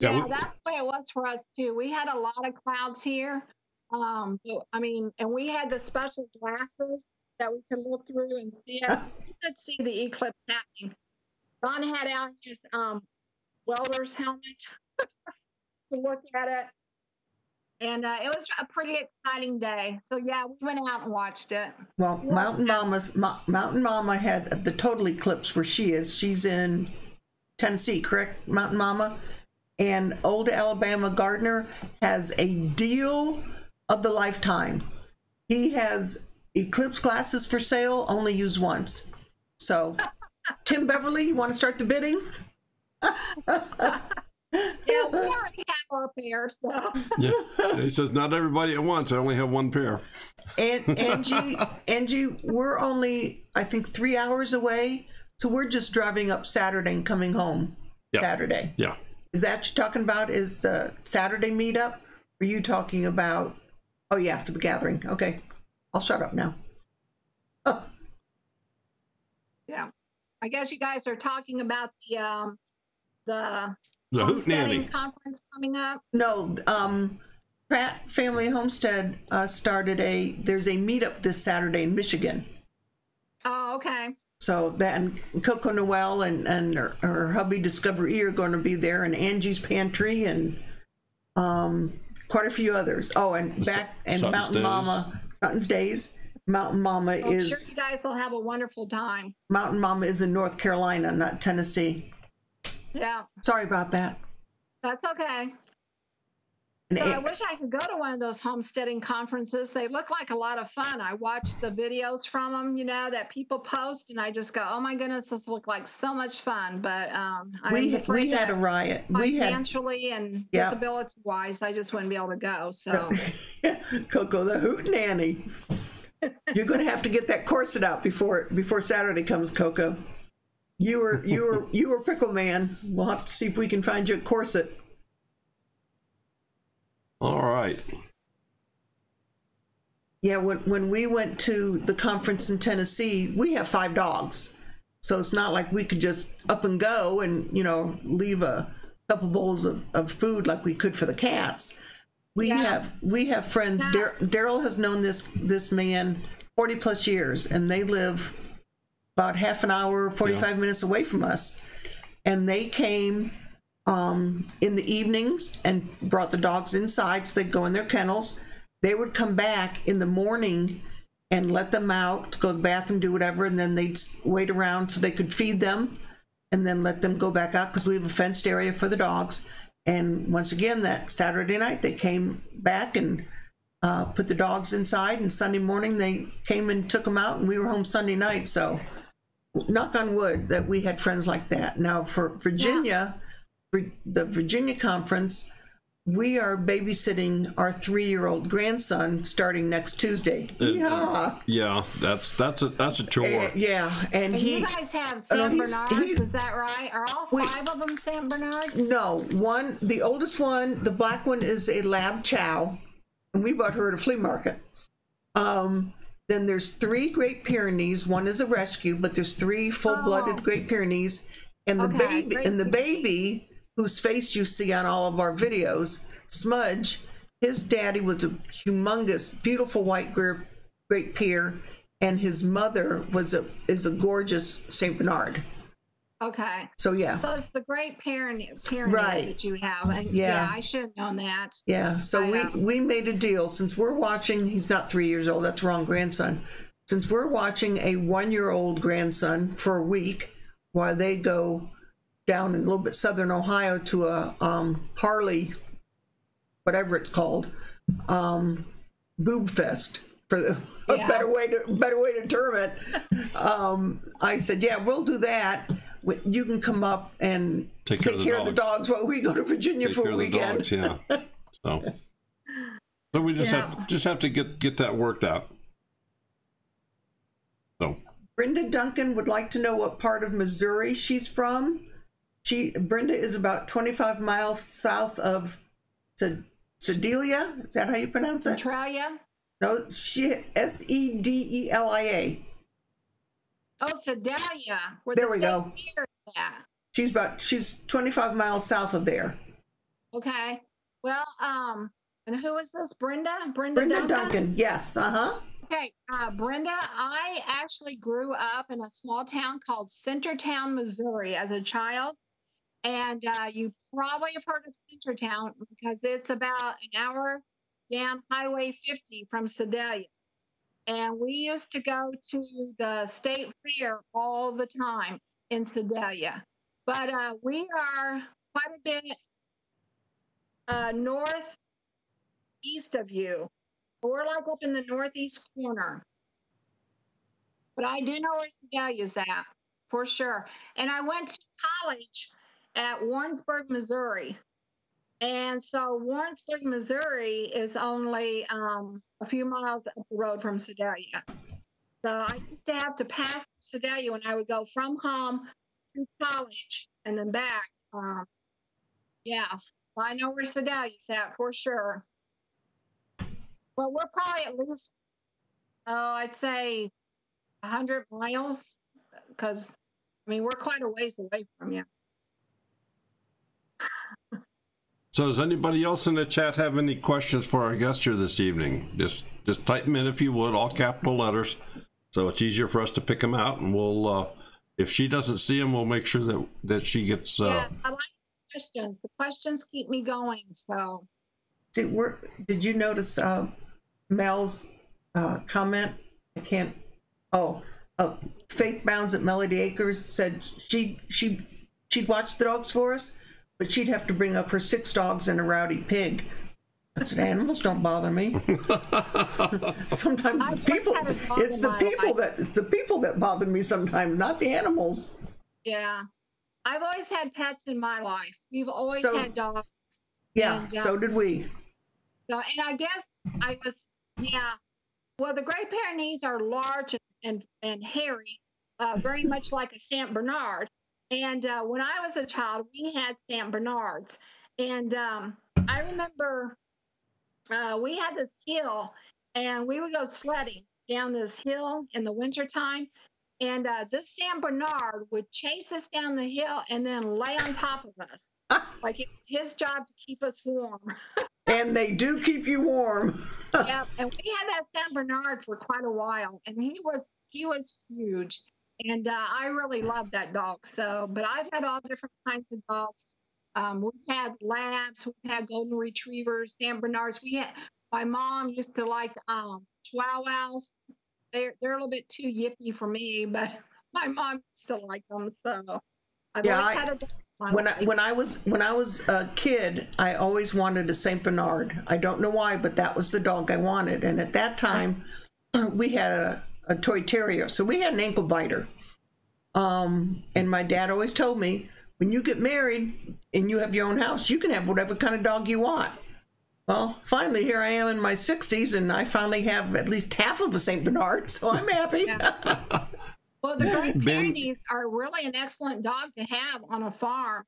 C: Yeah, that's the way it was for us too. We had a lot of clouds here. I mean, and we had the special glasses that we could look through and see it. We could see the eclipse happening. Ron had out his welder's helmet to look at it. And it was a pretty exciting day. So yeah, we went out and watched it.
B: Well, Mountain Mama had the total eclipse where she is. She's in Tennessee, correct, Mountain Mama? And OldAlabamaGardener has a deal of the lifetime. He has eclipse glasses for sale, only use once. So, Tim Beverly, you want to start the bidding?
C: Yeah, we already have our pair, so.
A: Yeah, he says not everybody at once. I only have one pair.
B: And Angie, we're only, I think, 3 hours away. So we're just driving up Saturday and coming home Saturday.
A: Yeah.
B: Is that what you're talking about? Is the Saturday meetup? Are you talking about, oh yeah, for the gathering. Okay. I'll shut up now. Oh.
C: Yeah. I guess you guys are talking about the
A: Hootenanny
C: conference coming up.
B: No, Pratt Family Homestead started there's a meetup this Saturday in Michigan.
C: Oh, okay.
B: So then Coco Noel and her hubby Discover E are going to be there, and Angie's Pantry and quite a few others. Oh, and
A: Sutton's
B: Mountain
A: Days.
B: Mama, Sutton's Days. Mountain Mama
C: I'm
B: is.
C: sure you guys will have a wonderful time.
B: Mountain Mama is in North Carolina, not Tennessee.
C: Yeah.
B: Sorry about that.
C: That's okay.
B: And
C: So I wish I could go to one of those homesteading conferences. They look like a lot of fun. I watch the videos from them, that people post, and I just go, "Oh my goodness, this look like so much fun." But
B: we had a riot.
C: Financially and disability-wise, I just wouldn't be able to go. So,
B: Coco, the hootenanny. You're going to have to get that corset out before Saturday comes, Coco. You were Pickle Man. We'll have to see if we can find you a corset.
A: All right.
B: Yeah, when we went to the conference in Tennessee, we have 5 dogs. So it's not like we could just up and go and, leave a couple bowls of food like we could for the cats. We have friends. Daryl has known this man 40 plus years, and they live about half an hour, 45 minutes away from us. And they came in the evenings and brought the dogs inside so they'd go in their kennels. They would come back in the morning and let them out to go to the bathroom, do whatever, and then they'd wait around so they could feed them and then let them go back out because we have a fenced area for the dogs. And once again, that Saturday night, they came back and put the dogs inside, and Sunday morning they came and took them out, and we were home Sunday night. So knock on wood that we had friends like that. Now for Virginia, for the Virginia conference, we are babysitting our 3-year-old grandson starting next Tuesday.
A: Yeah, that's a chore.
B: And
C: you guys have San Bernards, is that right? Are all 5 of them San Bernards?
B: No, the oldest one, the black one, is a Lab Chow, and we bought her at a flea market. Then there's 3 Great Pyrenees. One is a rescue, but there's 3 full-blooded Great Pyrenees, and the baby whose face you see on all of our videos, Smudge, his daddy was a humongous, beautiful white Great Pyr, and his mother is a gorgeous Saint Bernard.
C: Okay.
B: So yeah.
C: So it's the Great Pyrenees
B: right.
C: that you have. And I should have known that.
B: Yeah. So we made a deal, since we're watching. He's not 3 years old. That's the wrong grandson. Since we're watching a 1-year-old grandson for a week while they go down in a little bit southern Ohio to a Harley, whatever it's called, boob fest, for a better way to term it. I said, yeah, we'll do that. You can come up and take care of the dogs while we go to Virginia for a weekend.
A: So we just have to get that worked out. So
B: Brenda Duncan would like to know what part of Missouri she's from. Brenda is about 25 miles south of Sedalia. Is that how you pronounce it?
C: Centralia?
B: No, Sedelia.
C: Oh, Sedalia.
B: There we go.
C: At.
B: She's 25 miles south of there.
C: Okay. Well, and who is this? Brenda
B: Duncan. Yes.
C: Okay, Brenda, I actually grew up in a small town called Centertown, Missouri as a child. And you probably have heard of Centertown because it's about an hour down Highway 50 from Sedalia. And we used to go to the state fair all the time in Sedalia. But we are quite a bit northeast of you. We're like up in the northeast corner. But I do know where Sedalia's at, for sure. And I went to college at Warrensburg, Missouri. And so Warrensburg, Missouri is only a few miles up the road from Sedalia. So I used to have to pass Sedalia when I would go from home to college and then back. I know where Sedalia's at for sure. But we're probably at least, I'd say 100 miles, because, we're quite a ways away from you.
A: So does anybody else in the chat have any questions for our guest here this evening? Just type them in if you would, all capital letters, so it's easier for us to pick them out, and we'll, if she doesn't see them, we'll make sure that she gets...
C: Yeah, I like questions. The questions keep me going, so...
B: Did you notice Mel's comment? I can't... Faith Bounds at Melody Acres said she'd watch the dogs for us, but she'd have to bring up her 6 dogs and a rowdy pig. I said, animals don't bother me. Sometimes it's the people that bother me sometimes, not the animals.
C: Yeah. I've always had pets in my life. We've always had dogs.
B: Yeah, and, so did we.
C: So, and I guess I was, well, the Great Pyrenees are large and hairy, very much like a Saint Bernard. And when I was a child, we had Saint Bernards. And I remember we had this hill, and we would go sledding down this hill in the wintertime. And this Saint Bernard would chase us down the hill and then lay on top of us. Like it was his job to keep us warm.
B: And they do keep you warm.
C: Yeah, and we had that Saint Bernard for quite a while, and he was huge. And I really loved that dog. So, but I've had all different kinds of dogs. We've had labs, we've had golden retrievers, San Bernards. My mom used to like chihuahuas. They're a little bit too yippy for me, but my mom used to like them. So I've always had a dog.
B: When I was a kid, I always wanted a Saint Bernard. I don't know why, but that was the dog I wanted. And at that time, we had a toy terrier, so we had an ankle biter. And my dad always told me, when you get married and you have your own house, you can have whatever kind of dog you want. Well, finally, here I am in my 60s, and I finally have at least half of a Saint Bernard, so I'm happy.
C: Yeah. Well, the Great Pyrenees are really an excellent dog to have on a farm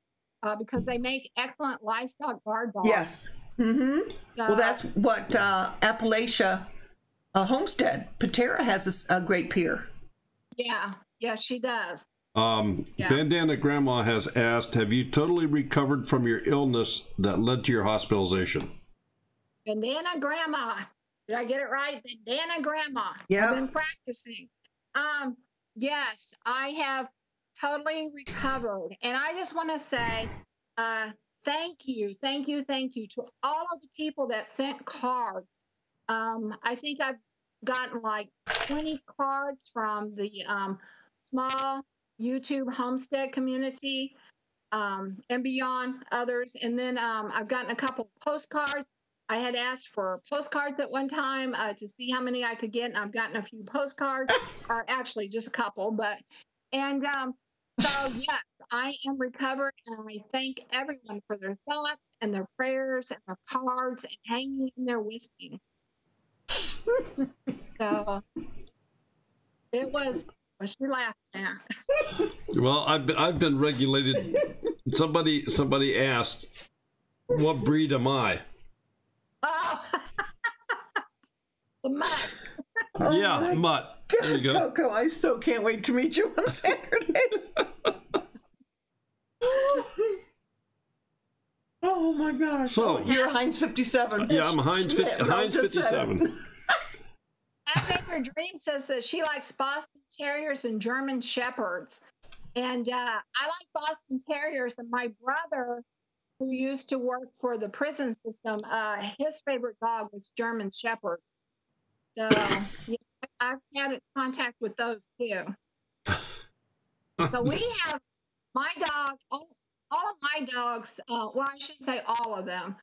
C: because they make excellent livestock guard dogs.
B: Yes. Mm-hmm. Well, that's what Appalachia Homestead, Patera has a Great Pyr.
C: Yeah. Yeah, she does.
A: Bandana Grandma has asked, have you totally recovered from your illness that led to your hospitalization?
C: Bandana Grandma. Did I get it right? Bandana Grandma.
B: Yeah.
C: I've been practicing. Yes, I have totally recovered. And I just want to say thank you to all of the people that sent cards. I think I've gotten like 20 cards from the small YouTube homestead community and beyond others. And then I've gotten a couple of postcards. I had asked for postcards at one time to see how many I could get, and I've gotten a few postcards, or actually just a couple. So yes, I am recovered, and I thank everyone for their thoughts and their prayers and their cards and hanging in there with me. So it was. Well, she laughed now.
A: Well, I've been regulated. Somebody asked, what breed am I?
C: Oh, the mutt.
A: Yeah, mutt. There you go.
B: Coco, I so can't wait to meet you on Saturday. Oh my gosh.
A: So
B: you're Heinz 57.
A: Yeah, I'm Heinz 57.
C: Favorite Dream says that she likes Boston Terriers and German Shepherds. And I like Boston Terriers. And my brother, who used to work for the prison system, his favorite dog was German Shepherds. So yeah, I've had contact with those too. So we have my dog, all of my dogs, well, I shouldn't say all of them,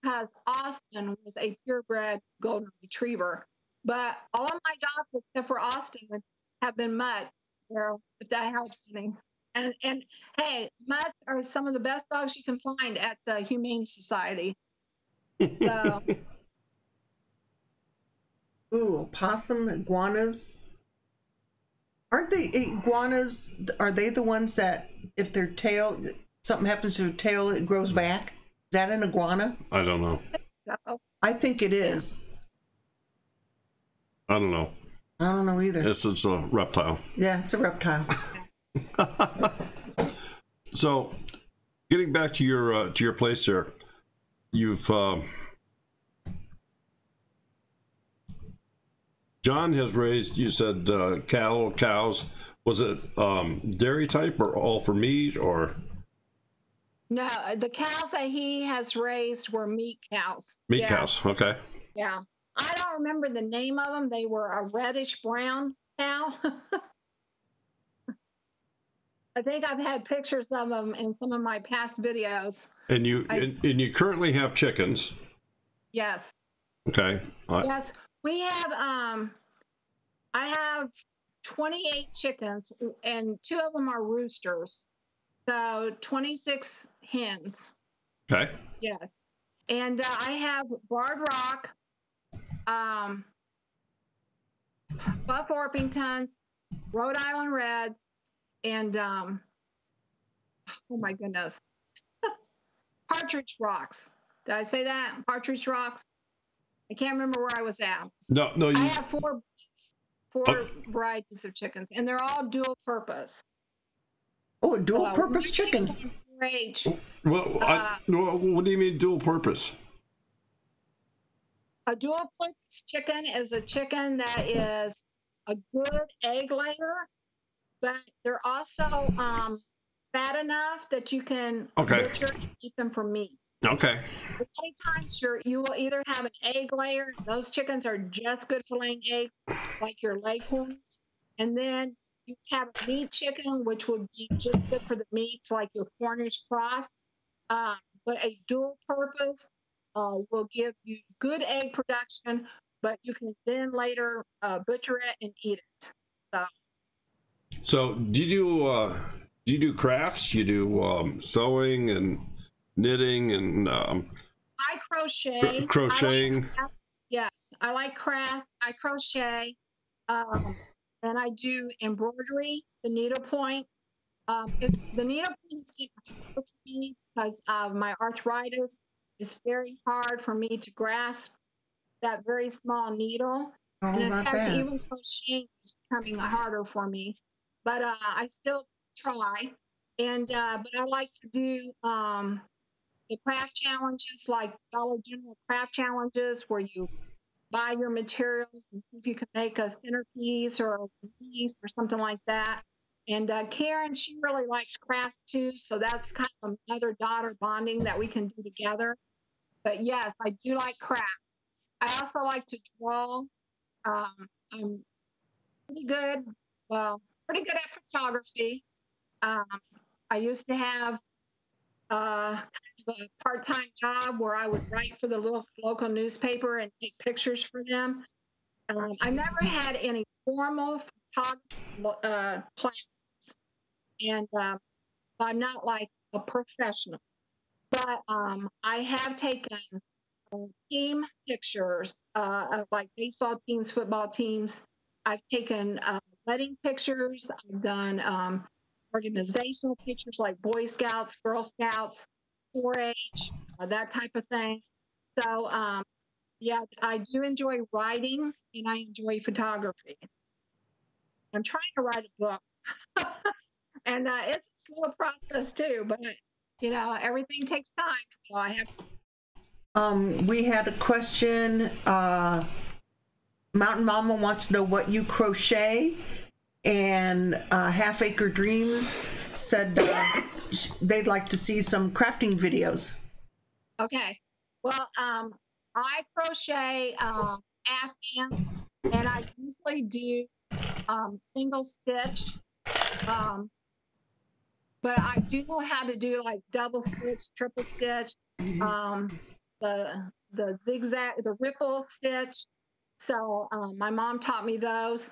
C: because Austin was a purebred golden retriever. But all of my dogs, except for Austin, have been mutts, if that helps any. And hey, mutts are some of the best dogs you can find at the Humane Society. So.
B: Ooh, opossum, iguanas. Aren't they iguanas? Are they the ones that if their tail, something happens to their tail, it grows back? Is that an iguana?
A: I don't know.
C: I think so.
B: I think it is.
A: I don't know.
B: I don't know either.
A: This is a reptile.
B: Yeah, it's a reptile.
A: So, getting back to your place there, you've John has raised. You said cows. Was it dairy type or all for meat or?
C: No, the cows that he has raised were meat cows.
A: Meat cows. Okay.
C: Yeah. I don't remember the name of them. They were a reddish brown cow. I think I've had pictures of them in some of my past videos.
A: And you currently have chickens.
C: Yes.
A: Okay.
C: Yes, we have. I have 28 chickens, and 2 of them are roosters. So 26 hens.
A: Okay.
C: Yes, and I have Barred Rock. Buff Orpingtons, Rhode Island Reds, and oh my goodness, Partridge Rocks. Did I say that? Partridge Rocks? I can't remember where I was at.
A: No.
C: I have 4 varieties of chickens, and they're all dual purpose.
B: Oh, a dual purpose chicken.
A: Well, what do you mean dual purpose?
C: A dual purpose chicken is a chicken that is a good egg layer, but they're also fat enough that you can
A: Okay.
C: butcher and eat them for meat.
A: Okay.
C: Many times you will either have an egg layer. Those chickens are just good for laying eggs, like your leghorns. And then you have a meat chicken, which would be just good for the meats, like your Cornish cross. But a dual purpose will give you good egg production, but you can then later butcher it and eat it.
A: So do you do crafts? You do sewing and knitting and
C: I crochet.
A: crocheting?
C: Yes, I like crafts. I crochet, and I do embroidery, the needlepoint. The needlepoint is getting hard for me because of my arthritis. It's very hard for me to grasp that very small needle. And in fact, even crocheting is becoming harder for me. But I still try. And but I like to do the craft challenges, like Dollar General craft challenges, where you buy your materials and see if you can make a centerpiece or a piece or something like that. And Karen, she really likes crafts too, so that's kind of a mother-daughter bonding that we can do together. But yes, I do like crafts. I also like to draw. I'm pretty good at photography. I used to have kind of a part-time job where I would write for the local newspaper and take pictures for them. I never had any formal photography classes, and I'm not like a professional, but I have taken team pictures of like baseball teams, football teams. I've taken wedding pictures. I've done organizational pictures like Boy Scouts, Girl Scouts, 4-H, that type of thing. So, yeah, I do enjoy writing and I enjoy photography. I'm trying to write a book. And it's a slow process too, but you know, everything takes time. So I have.
B: We had a question. Mountain Mama wants to know what you crochet, and Half Acre Dreams said they'd like to see some crafting videos.
C: Okay. Well, I crochet Afghans, and I usually do single stitch. But I do know how to do like double stitch, triple stitch, the zigzag, the ripple stitch. So my mom taught me those.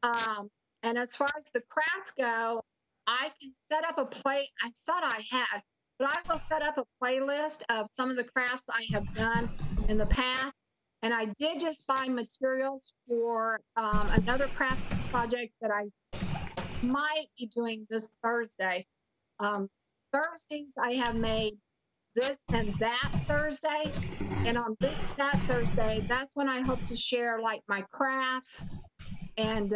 C: And as far as the crafts go, I can set up I thought I had, but I will set up a playlist of some of the crafts I have done in the past. And I did just buy materials for another craft project that I might be doing this Thursday. Thursdays I have made this and that Thursday, and on that Thursday, that's when I hope to share like my crafts and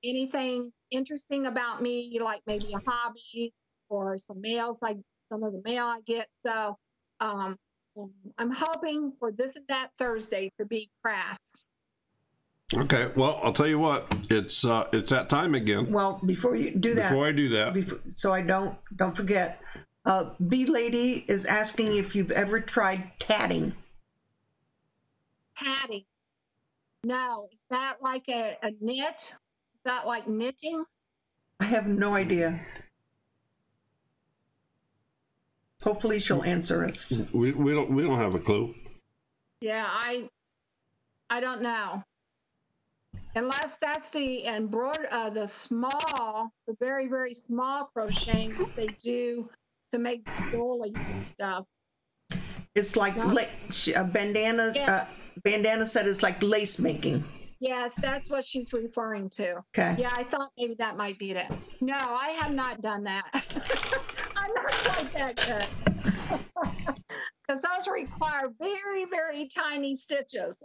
C: anything interesting about me, like maybe a hobby or some mails, like some of the mail I get. So I'm hoping for this and that Thursday to be crafts.
A: Okay, well, I'll tell you what, it's that time again.
B: Well, before you do that,
A: before I do that,
B: so I don't forget, B Lady is asking if you've ever tried tatting.
C: Tatting? No. Is that like a knit? Is that like knitting?
B: I have no idea. Hopefully she'll answer us.
A: We don't have a clue.
C: Yeah, I don't know. Unless that's the the very, very small crocheting that they do to make dollies and stuff.
B: It's like bandanas.
C: Yes.
B: Bandana said it's like lace making.
C: Yes, that's what she's referring to.
B: Okay.
C: Yeah, I thought maybe that might be it. No, I have not done that. I'm not quite that good. Because those require very, very tiny stitches.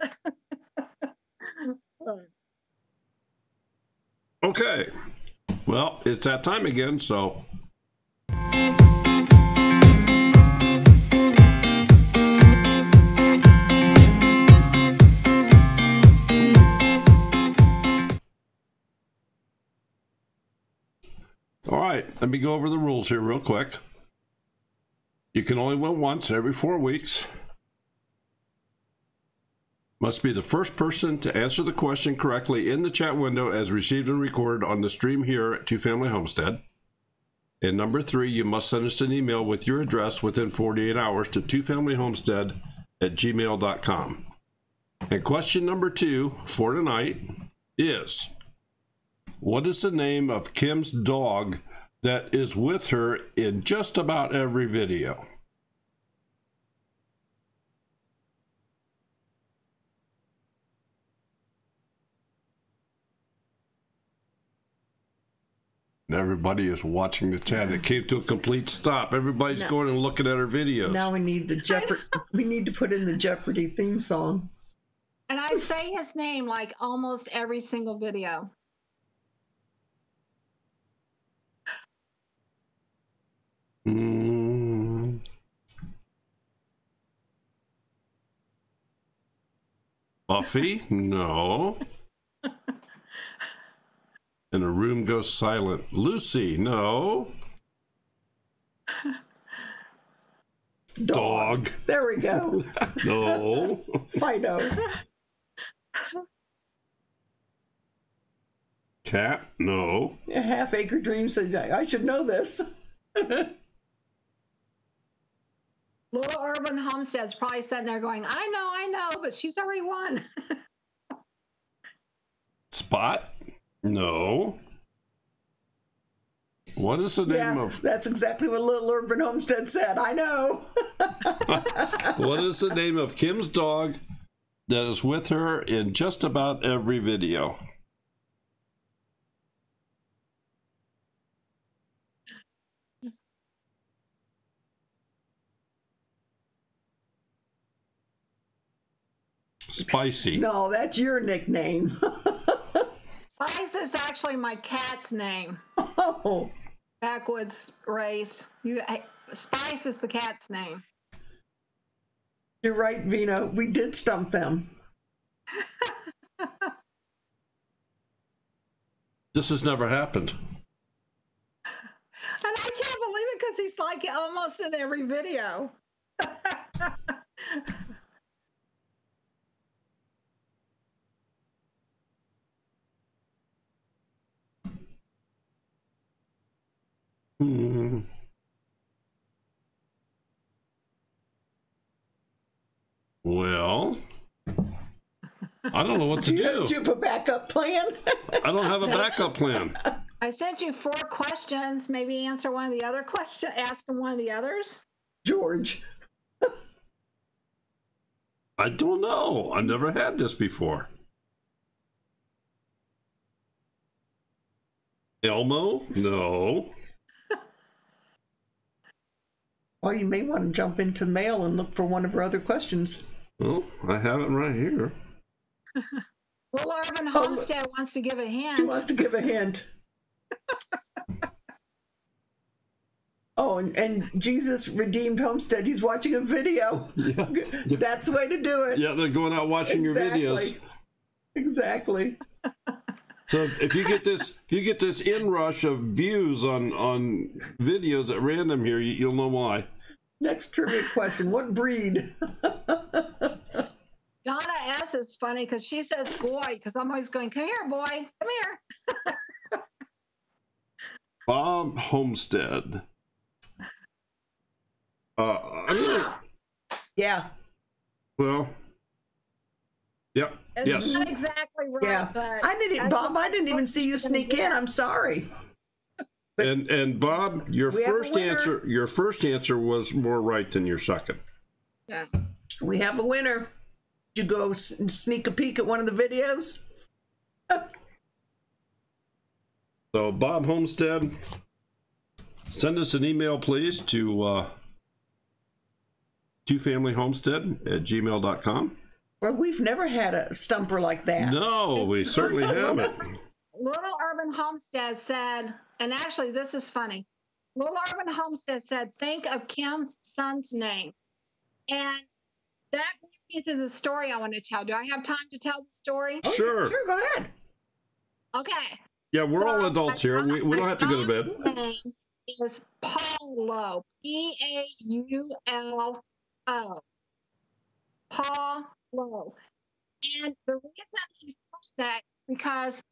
A: Okay, well, it's that time again, so. All right, right, let me go over the rules here real quick. You can only win once every 4 weeks. Must be the first person to answer the question correctly in the chat window as received and recorded on the stream here at Two Family Homestead. And number 3, you must send us an email with your address within 48 hours to twofamilyhomestead@gmail.com. And question number 2 for tonight is, what is the name of Kim's dog that is with her in just about every video? And everybody is watching the chat. It came to a complete stop. Everybody's going and looking at our videos.
B: Now we need the Jeopardy. We need to put in the Jeopardy theme song.
C: And I say his name like almost every single video.
A: Buffy? No. And the room goes silent. Lucy? No. Dog.
B: There we go.
A: No.
B: Fido.
A: Cat? No.
B: A Half Acre Dream said, I should know this.
C: Little Urban Homestead's probably sitting there going, I know, but she's already won.
A: Spot? No. What is the name of...
B: That's exactly what Little Urban Homestead said. I know.
A: What is the name of Kim's dog that is with her in just about every video? Spicy.
B: No, that's your nickname.
C: Spice is actually my cat's name.
B: Oh.
C: Backwoods race. Spice is the cat's name.
B: You're right, Vino. We did stump them.
A: This has never happened.
C: And I can't believe it because he's like almost in every video.
A: Well, I don't know what to do.
B: Do you have a backup plan?
A: I don't have a backup plan.
C: I sent you 4 questions. Maybe answer one of the other questions. Ask them one of the others.
B: George.
A: I don't know. I've never had this before. Elmo? No.
B: Well, you may want to jump into the mail and look for one of our other questions.
A: Well, I have it right here.
C: Well, Urban Homestead wants to give a hint.
B: She wants to give a hint. Oh, and Jesus Redeemed Homestead, he's watching a video.
A: Yeah.
B: That's the way to do it.
A: Yeah, they're going out watching your videos.
B: Exactly.
A: So if you get this inrush of views on videos at random here, you'll know why.
C: Next trivia question: what breed? Donna S is funny because she says boy, because I'm always going, come here, boy, come here.
A: Bob Homestead.
B: Yeah.
A: Well. Yep.
C: It's
A: yes.
C: not exactly right,
B: Yeah.
C: but
B: I didn't even see you sneak in. I'm sorry.
A: And Bob, your first answer was more right than your second.
C: Yeah.
B: We have a winner. Did you go sneak a peek at one of the videos?
A: So Bob Homestead, send us an email, please, to twofamilyhomestead@gmail.com.
B: Well, we've never had a stumper like that.
A: No, we certainly haven't.
C: Little Urban Homestead said, and actually this is funny. Little Urban Homestead said, think of Kim's son's name. And that brings me to the story I want to tell. Do I have time to tell the story?
A: Sure.
B: Sure, go ahead.
C: Okay.
A: Yeah, we're all adults here. We don't have to go to bed.
C: My dog's name is Paulo. Paulo. Paulo. And the reason he's called that is because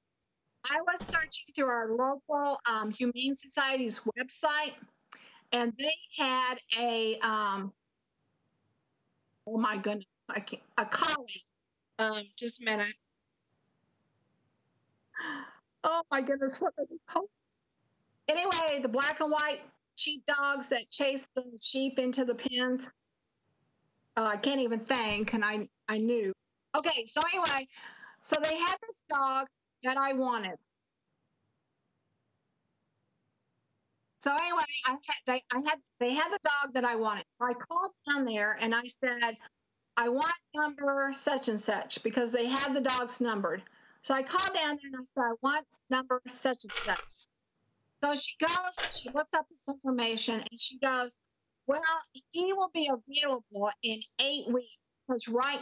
C: I was searching through our local Humane Society's website, and they had a oh my goodness, a collie. Just a minute. Oh my goodness, what are they called? Anyway, the black and white sheepdogs that chase the sheep into the pens. I can't even think, and I knew. Okay, so anyway, so they had this dog that I wanted. So anyway, they had the dog that I wanted. So I called down there and I said, I want number such and such, because they have the dogs numbered. So I called down there and I said, I want number such and such. So she goes, she looks up this information and she goes, well, he will be available in 8 weeks, because right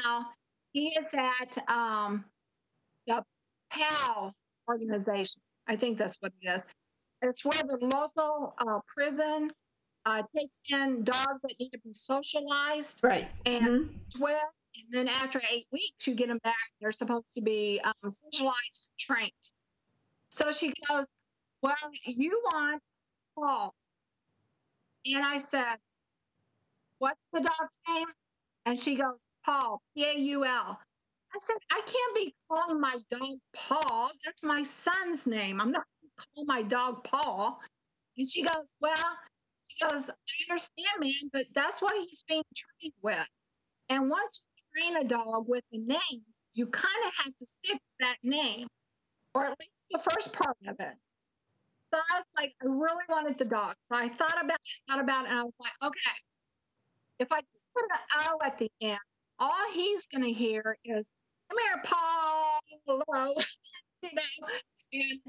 C: now he is at the PAL organization. I think that's what it is. It's where the local prison takes in dogs that need to be socialized.
B: Right.
C: And with, and then after 8 weeks, you get them back. They're supposed to be socialized, trained. So she goes, well, you want Paul. And I said, what's the dog's name? And she goes, Paul, P-A-U-L. I said, I can't be calling my dog Paul. That's my son's name. I'm not going to call my dog Paul. And she goes, well, I understand, man, but that's what he's being trained with. And once you train a dog with a name, you kind of have to stick to that name, or at least the first part of it. So I was like, I really wanted the dog. So I thought about it, and I was like, okay, if I just put an O at the end, all he's going to hear is, come here, Paul, hello, you know. And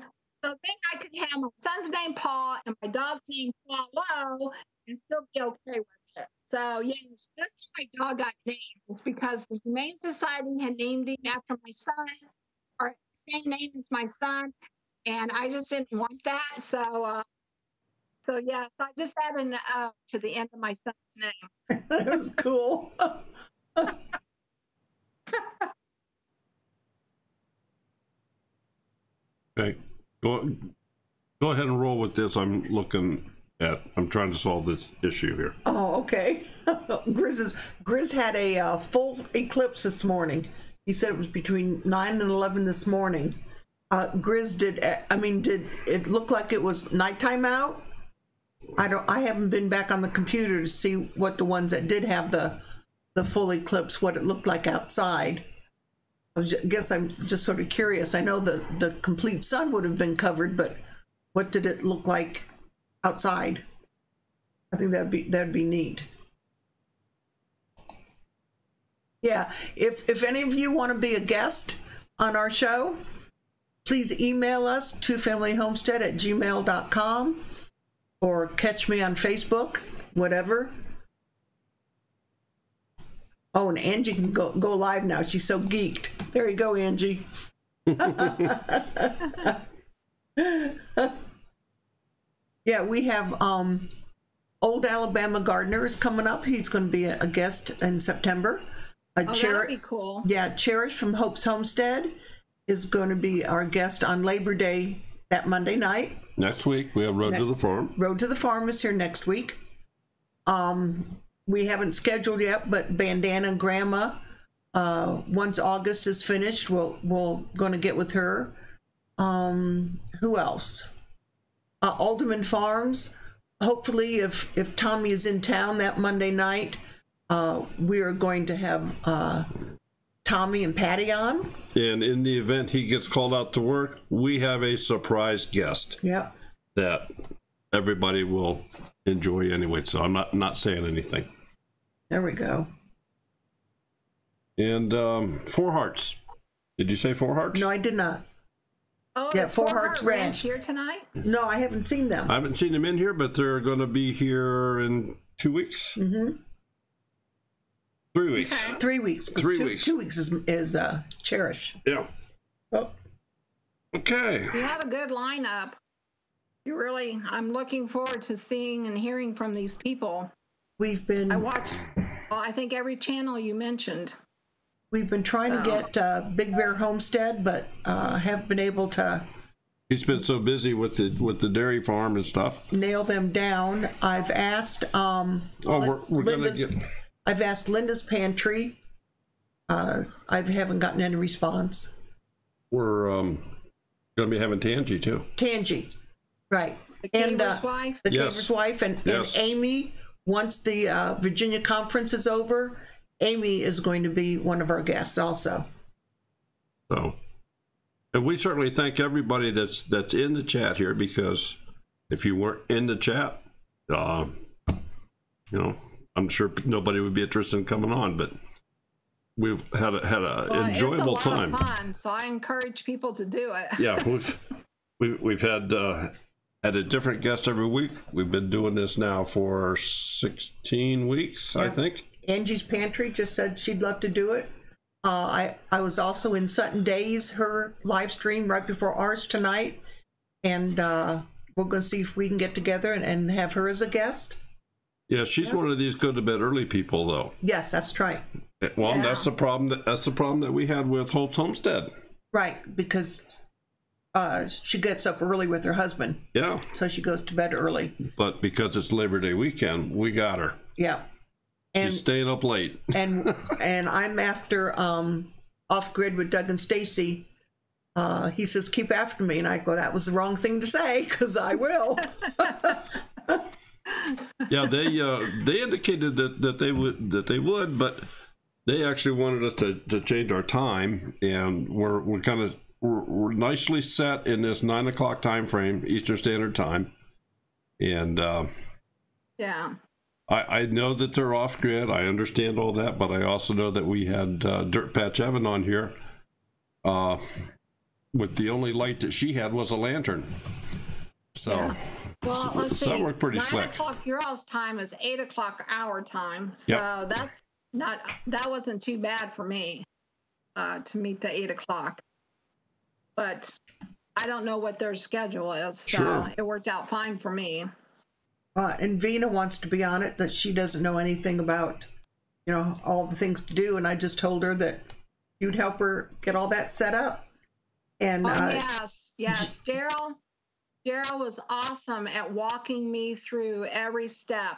C: so I think I could have my son's name, Paul, and my dog's name, Paulo, and still be okay with it. So, yes, this is how my dog got named. It's because the Humane Society had named him after my son, or same name as my son. And I just didn't want that. So yes, I just added an O to the end of my son's name.
B: That was cool.
A: Okay, go ahead and roll with this. I'm trying to solve this issue here.
B: Oh, okay. Grizz had a full eclipse this morning. He said it was between 9 and 11 this morning. Grizz did it look like it was nighttime out? I haven't been back on the computer to see what the ones that did have the full eclipse, what it looked like outside. I guess I'm just sort of curious. I know the complete sun would have been covered, but what did it look like outside? I think that'd be neat. Yeah, if any of you want to be a guest on our show, please email us twofamilyhomestead@gmail.com, or catch me on Facebook, whatever. Oh, and Angie can go live now. She's so geeked. There you go, Angie. Yeah, we have Old Alabama Gardener is coming up. He's going to be a guest in September.
C: That'd be cool.
B: Yeah, Cherish from Hope's Homestead is going to be our guest on Labor Day, that Monday night.
A: Next week, we have Road to the Farm. Road to the Farm
B: is here next week. We haven't scheduled yet, but Bandana Grandma, once August is finished, we'll going to get with her. Who else? Alderman Farms. Hopefully, if Tommy is in town that Monday night, we are going to have Tommy and Patty on.
A: And in the event he gets called out to work, we have a surprise guest.
B: Yep.
A: That everybody will enjoy anyway, so I'm not saying anything.
B: There we go.
A: And 4 Hearts. Did you say 4 Hearts?
B: No, I did not.
C: Oh,
B: yeah,
C: 4
B: Hearts Ranch
C: here tonight?
B: No, I haven't seen them.
A: I haven't seen them in here, but they're going to be here in 2 weeks.
B: Mm-hmm.
A: 3 weeks.
B: Okay. 3 weeks.
A: 3 weeks.
B: 2 weeks is Cherish.
A: Yeah.
B: Oh.
A: Okay.
C: You have a good lineup. I'm looking forward to seeing and hearing from these people. I watched, I think every channel you mentioned.
B: We've been trying to get Big Bear Homestead, but haven't been able to.
A: He's been so busy with the dairy farm and stuff.
B: Nail them down. I've asked.
A: We're gonna get.
B: I've asked Linda's Pantry. I haven't gotten any response.
A: We're gonna be having Tangy too.
B: Tangy, right?
C: The Caver's wife.
B: The Caver's wife, and Amy. Once the Virginia conference is over, Amy is going to be one of our guests also.
A: So, and we certainly thank everybody that's in the chat here, because if you weren't in the chat, you know, I'm sure nobody would be interested in coming on. But we've had a enjoyable time.
C: It's a lot of fun, so I encourage people to do it.
A: Yeah, we've had a different guest every week. We've been doing this now for 16 weeks, I think.
B: Angie's Pantry just said she'd love to do it. I was also in Sutton Days, her live stream right before ours tonight, and we're going to see if we can get together and have her as a guest.
A: Yeah, she's one of these go to bed early people, though.
B: Yes, that's right.
A: Well, that's the problem. That's the problem that we had with Holt's Homestead.
B: Right, because she gets up early with her husband.
A: Yeah.
B: So she goes to bed early.
A: But because it's Labor Day weekend, we got her.
B: Yeah.
A: She's staying up late.
B: and I'm after Off Grid with Doug and Stacy. He says, keep after me. And I go, that was the wrong thing to say, because I will.
A: Yeah, they indicated that they would, but they actually wanted us to change our time, and we're nicely set in this 9 o'clock time frame, Eastern Standard Time. And
C: yeah,
A: I know that they're off grid. I understand all that, but I also know that we had Dirt Patch Evan on here with the only light that she had was a lantern. So,
C: yeah. Well, let's see.
A: That worked pretty
C: 9
A: slick.
C: o'clock your all's time is 8 o'clock our time. So that wasn't too bad for me to meet the 8 o'clock. But I don't know what their schedule is, so it worked out fine for me.
B: And Vina wants to be on it, that she doesn't know anything about, you know, all the things to do. And I just told her that you'd help her get all that set up. And
C: yes. Daryl was awesome at walking me through every step.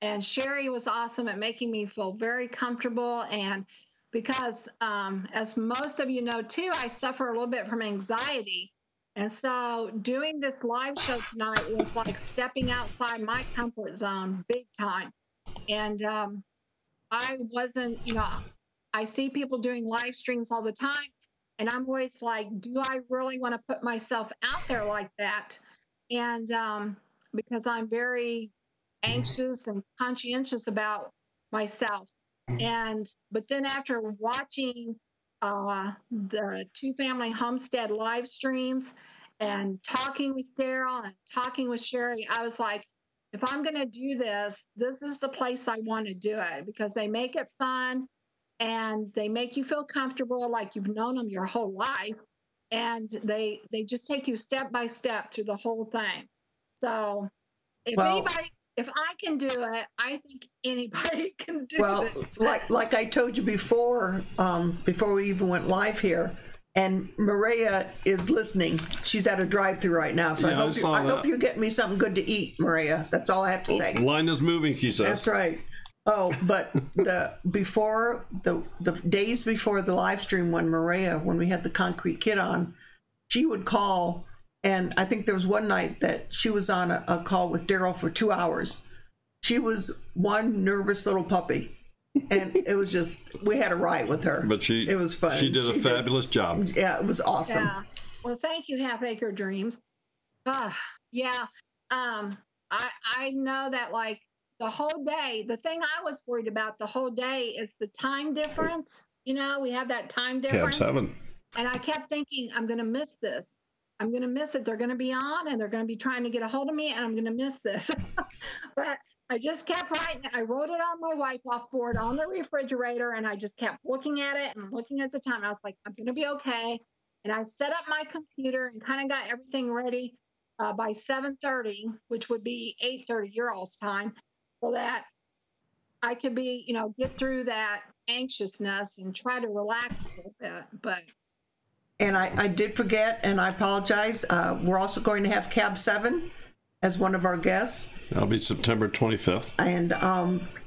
C: And Sherry was awesome at making me feel very comfortable. And because, as most of you know, too, I suffer a little bit from anxiety. And so doing this live show tonight was like stepping outside my comfort zone big time. And I wasn't, you know, I see people doing live streams all the time. And I'm always like, do I really want to put myself out there like that? And because I'm very anxious and conscientious about myself. But then after watching the Two Family Homestead live streams and talking with Daryl and talking with Sherry, I was like, if I'm going to do this, this is the place I want to do it, because they make it fun and they make you feel comfortable like you've known them your whole life. And they just take you step by step through the whole thing. So if I can do it, I think anybody can do this.
B: Like I told you before we even went live here, and Maria is listening. She's at a drive-through right now, so I hope you get me something good to eat, Maria. That's all I have to say.
A: Line is moving, she says.
B: That's right. Oh, but the days before the live stream, when we had the Concrete Kid on, she would call. And I think there was one night that she was on a call with Daryl for 2 hours. She was one nervous little puppy. And it was just, we had a riot with her.
A: But it was fun. She did a fabulous job.
B: Yeah, it was awesome.
C: Yeah. Well, thank you, Half Acre Dreams. Yeah. I know that, like, the whole day, the thing I was worried about the whole day is the time difference. You know, we have that time difference.
A: Tab 7.
C: And I kept thinking, I'm going to miss this. I'm going to miss it. They're going to be on and they're going to be trying to get a hold of me, and I'm going to miss this. But I just kept writing. I wrote it on my wipe-off board on the refrigerator, and I just kept looking at it and looking at the time. I was like, I'm going to be okay. And I set up my computer and kind of got everything ready by 7:30, which would be 8:30 your all's time, so that I could be, get through that anxiousness and try to relax a little bit. But
B: And I did forget, and I apologize. We're also going to have Cab 7 as one of our guests.
A: That'll be September 25th.
B: And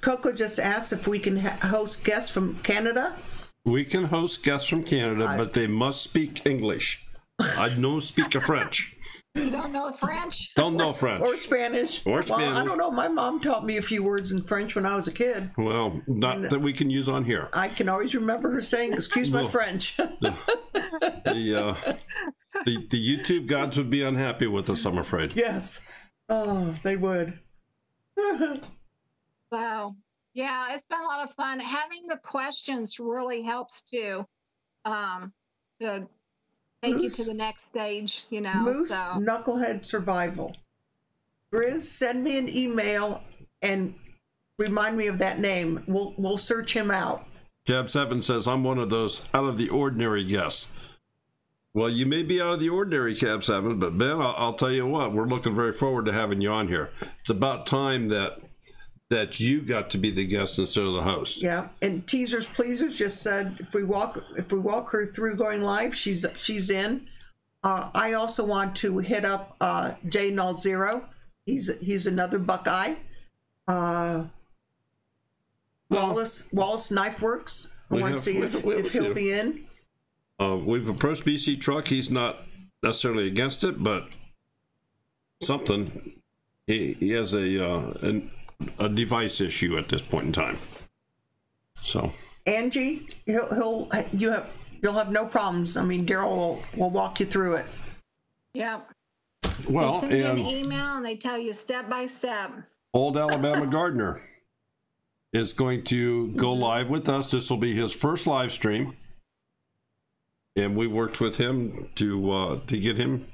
B: Coco just asked if we can host guests from Canada.
A: We can host guests from Canada, but they must speak English. I don't speak French.
C: You don't know French?
A: Don't know French.
B: Or Spanish.
A: Or Spanish.
B: Well, I don't know. My mom taught me a few words in French when I was a kid.
A: Well, not that we can use on here.
B: I can always remember her saying, "Excuse my French."
A: The YouTube gods would be unhappy with us, I'm afraid.
B: Yes. Oh, they would.
C: So, yeah, it's been a lot of fun. Having the questions really helps too, to take you to the next stage,
B: Moose
C: so.
B: Knucklehead Survival. Grizz, send me an email and remind me of that name. We'll search him out.
A: Cab 7 says, I'm one of those out of the ordinary guests. Well, you may be out of the ordinary, Cab 7, but Ben, I'll tell you what, we're looking very forward to having you on here. It's about time that you got to be the guest instead of the host.
B: Yeah, and Teasers Pleasers just said if we walk her through going live, she's in. I also want to hit up J Null Zero. He's another Buckeye. Wallace Knife Works. I want to see if he'll be in.
A: We've approached BC Truck. He's not necessarily against it, but something. He has a device issue at this point in time. So
B: Angie, you'll have no problems. I mean, Daryl will walk you through it.
C: Yep.
A: Well,
C: they send you an email and they tell you step by step.
A: OldAlabamaGardener is going to go live with us. This will be his first live stream, and we worked with him to get him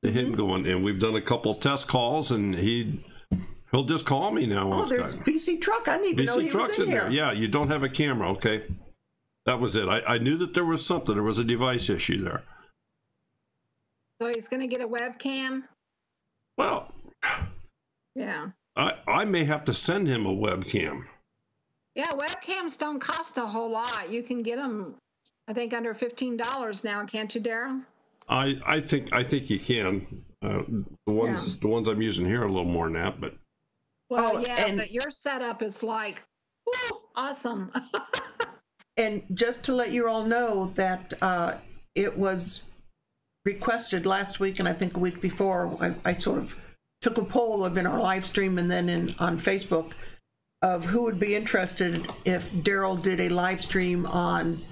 A: going. And we've done a couple test calls, and he'll just call me now.
B: Oh, there's BC Truck. I didn't even know he was in here.
A: There. Yeah, you don't have a camera. Okay, that was it. I knew that there was something. There was a device issue there.
C: So he's going to get a webcam?
A: Well,
C: yeah.
A: I may have to send him a webcam.
C: Yeah, webcams don't cost a whole lot. You can get them, I think, under $15 now, can't you, Daryl?
A: I think you can. The ones I'm using here are a little more than that, but.
C: Well, but your setup is like, woo, awesome.
B: And just to let you all know that it was requested last week, and I think a week before, I sort of took a poll in our live stream and then on Facebook of who would be interested if Daryl did a live stream on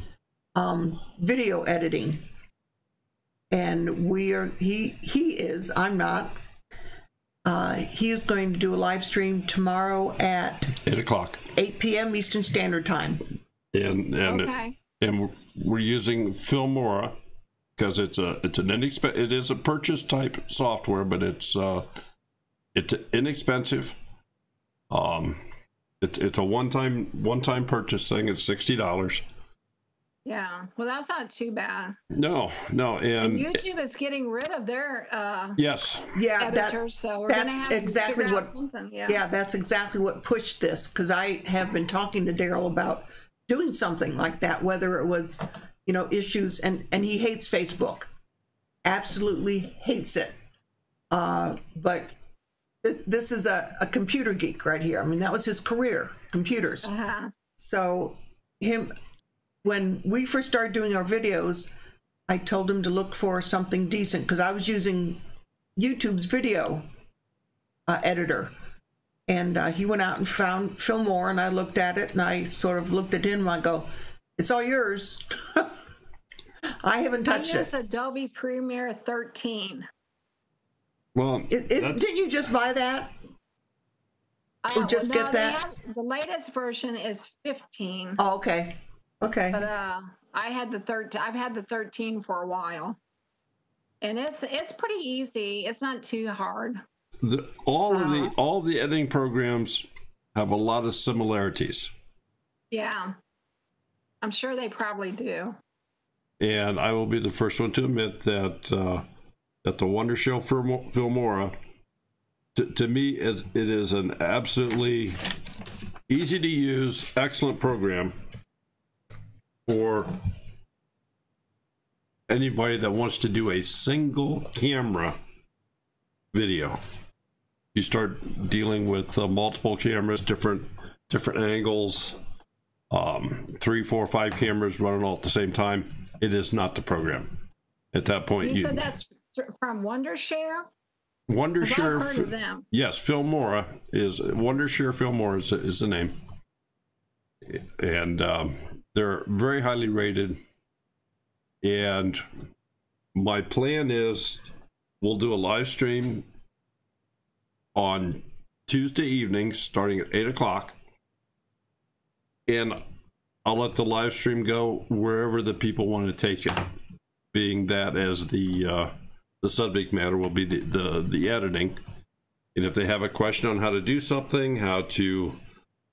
B: video editing. And I'm not. He is going to do a live stream tomorrow at
A: 8 o'clock,
B: 8 p.m. Eastern Standard Time.
A: And we're using Filmora because it is a purchase type software, but it's inexpensive. It's a one-time purchase thing. It's $60.
C: Yeah, well, that's not too bad.
A: No, and
C: YouTube is getting rid of their editors, so we're
B: that's
C: gonna have
B: exactly
C: to figure
B: what.
C: out something.
B: Yeah, that's exactly what pushed this, because I have been talking to Daryl about doing something like that, whether it was, issues, and he hates Facebook, absolutely hates it. But this is a computer geek right here. I mean, that was his career, computers. So when we first started doing our videos, I told him to look for something decent because I was using YouTube's video editor. And he went out and found Filmora, and I looked at it, and I sort of looked at him, and I go, it's all yours. I haven't touched it.
C: I use Adobe Premiere 13.
A: Well,
C: didn't
B: you just buy that? Or just get that?
C: The latest version is 15.
B: Oh, okay. Okay.
C: But I've had the 13 for a while, and it's pretty easy. It's not too hard.
A: All of the editing programs have a lot of similarities.
C: Yeah, I'm sure they probably do.
A: And I will be the first one to admit that that the Wonder Show Filmora, to me, it is an absolutely easy to use, excellent program for anybody that wants to do a single camera video. You start dealing with multiple cameras, different angles, 3, 4, 5 cameras running all at the same time. It is not the program. At that point,
C: you said that's from Wondershare.
A: Wondershare.
C: I've heard of them.
A: Yes, Filmora is Wondershare. Filmora is the name, and they're very highly rated. And my plan is we'll do a live stream on Tuesday evenings starting at 8 o'clock, and I'll let the live stream go wherever the people want to take it, being that as the subject matter will be the editing. And if they have a question on how to do something, how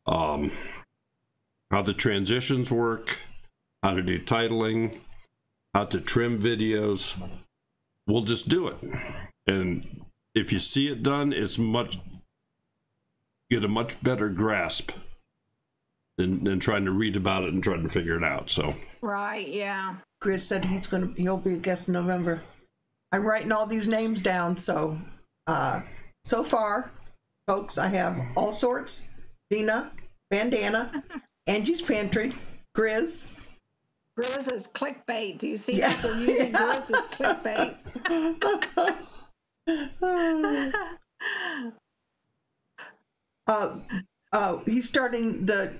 A: the transitions work, how to do titling, how to trim videos, we'll just do it. And if you see it done, get a much better grasp than trying to read about it and trying to figure it out. So
C: Right, yeah.
B: Chris said he'll be a guest in November. I'm writing all these names down, so so far, folks, I have All Sorts, Dina, Bandana, Angie's Pantry, Grizz.
C: Grizz is clickbait. Do you see people using Grizz as clickbait?
B: He's starting the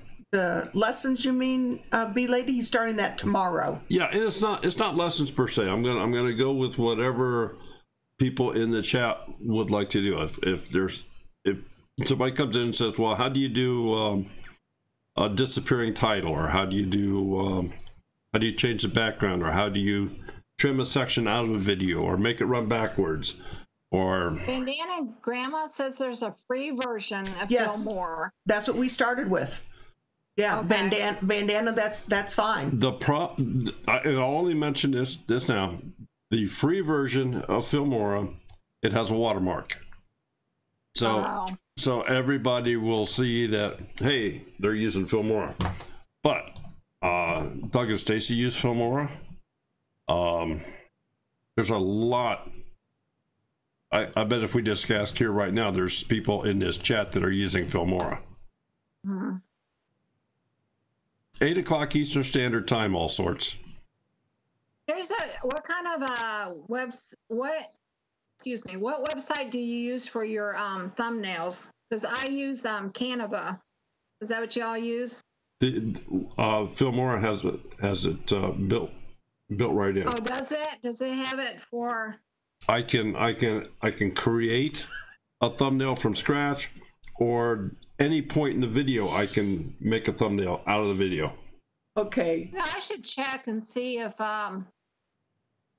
B: lessons, you mean, B Lady? He's starting that tomorrow.
A: yeah, and it's not lessons per se. I'm gonna go with whatever people in the chat would like to do. If somebody comes in and says, well, how do you do a disappearing title, or how do you change the background, or how do you trim a section out of a video or make it run backwards, or
C: Bandana Grandma says there's a free version of
B: Yes.
C: Fillmore.
B: That's what we started with. Yeah,
C: Okay.
B: bandana. That's fine.
A: and I'll only mention this now. The free version of Filmora, it has a watermark, so everybody will see that, hey, they're using Filmora. But Doug and Stacy use Filmora. There's a lot. I bet if we just ask here right now, there's people in this chat that are using Filmora.
C: Mhm.
A: 8 o'clock Eastern Standard Time, All Sorts.
C: What kind of what website do you use for your thumbnails? Because I use Canva. Is that what y'all use?
A: Filmora has it built right in.
C: Oh, does it? Does it have it for?
A: I can create a thumbnail from scratch, or any point in the video I can make a thumbnail out of the video.
B: Okay.
C: No, I should check and see if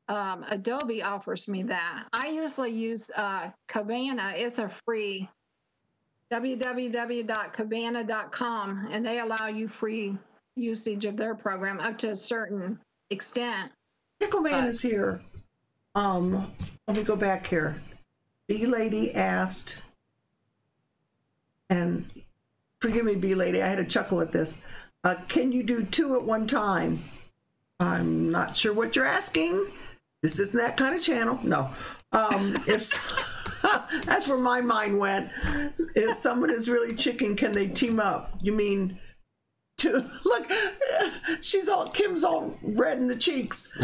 C: Adobe offers me that. I usually use Cabana. It's a free www.cabana.com, and they allow you free usage of their program up to a certain extent.
B: Pickleman is here. Let me go back here. B Lady asked, and forgive me, B Lady, I had a chuckle at this. Can you do 2 at one time? I'm not sure what you're asking. This isn't that kind of channel. No. If that's where my mind went. If someone is really chicken, can they team up? You mean to look? Kim's all red in the cheeks.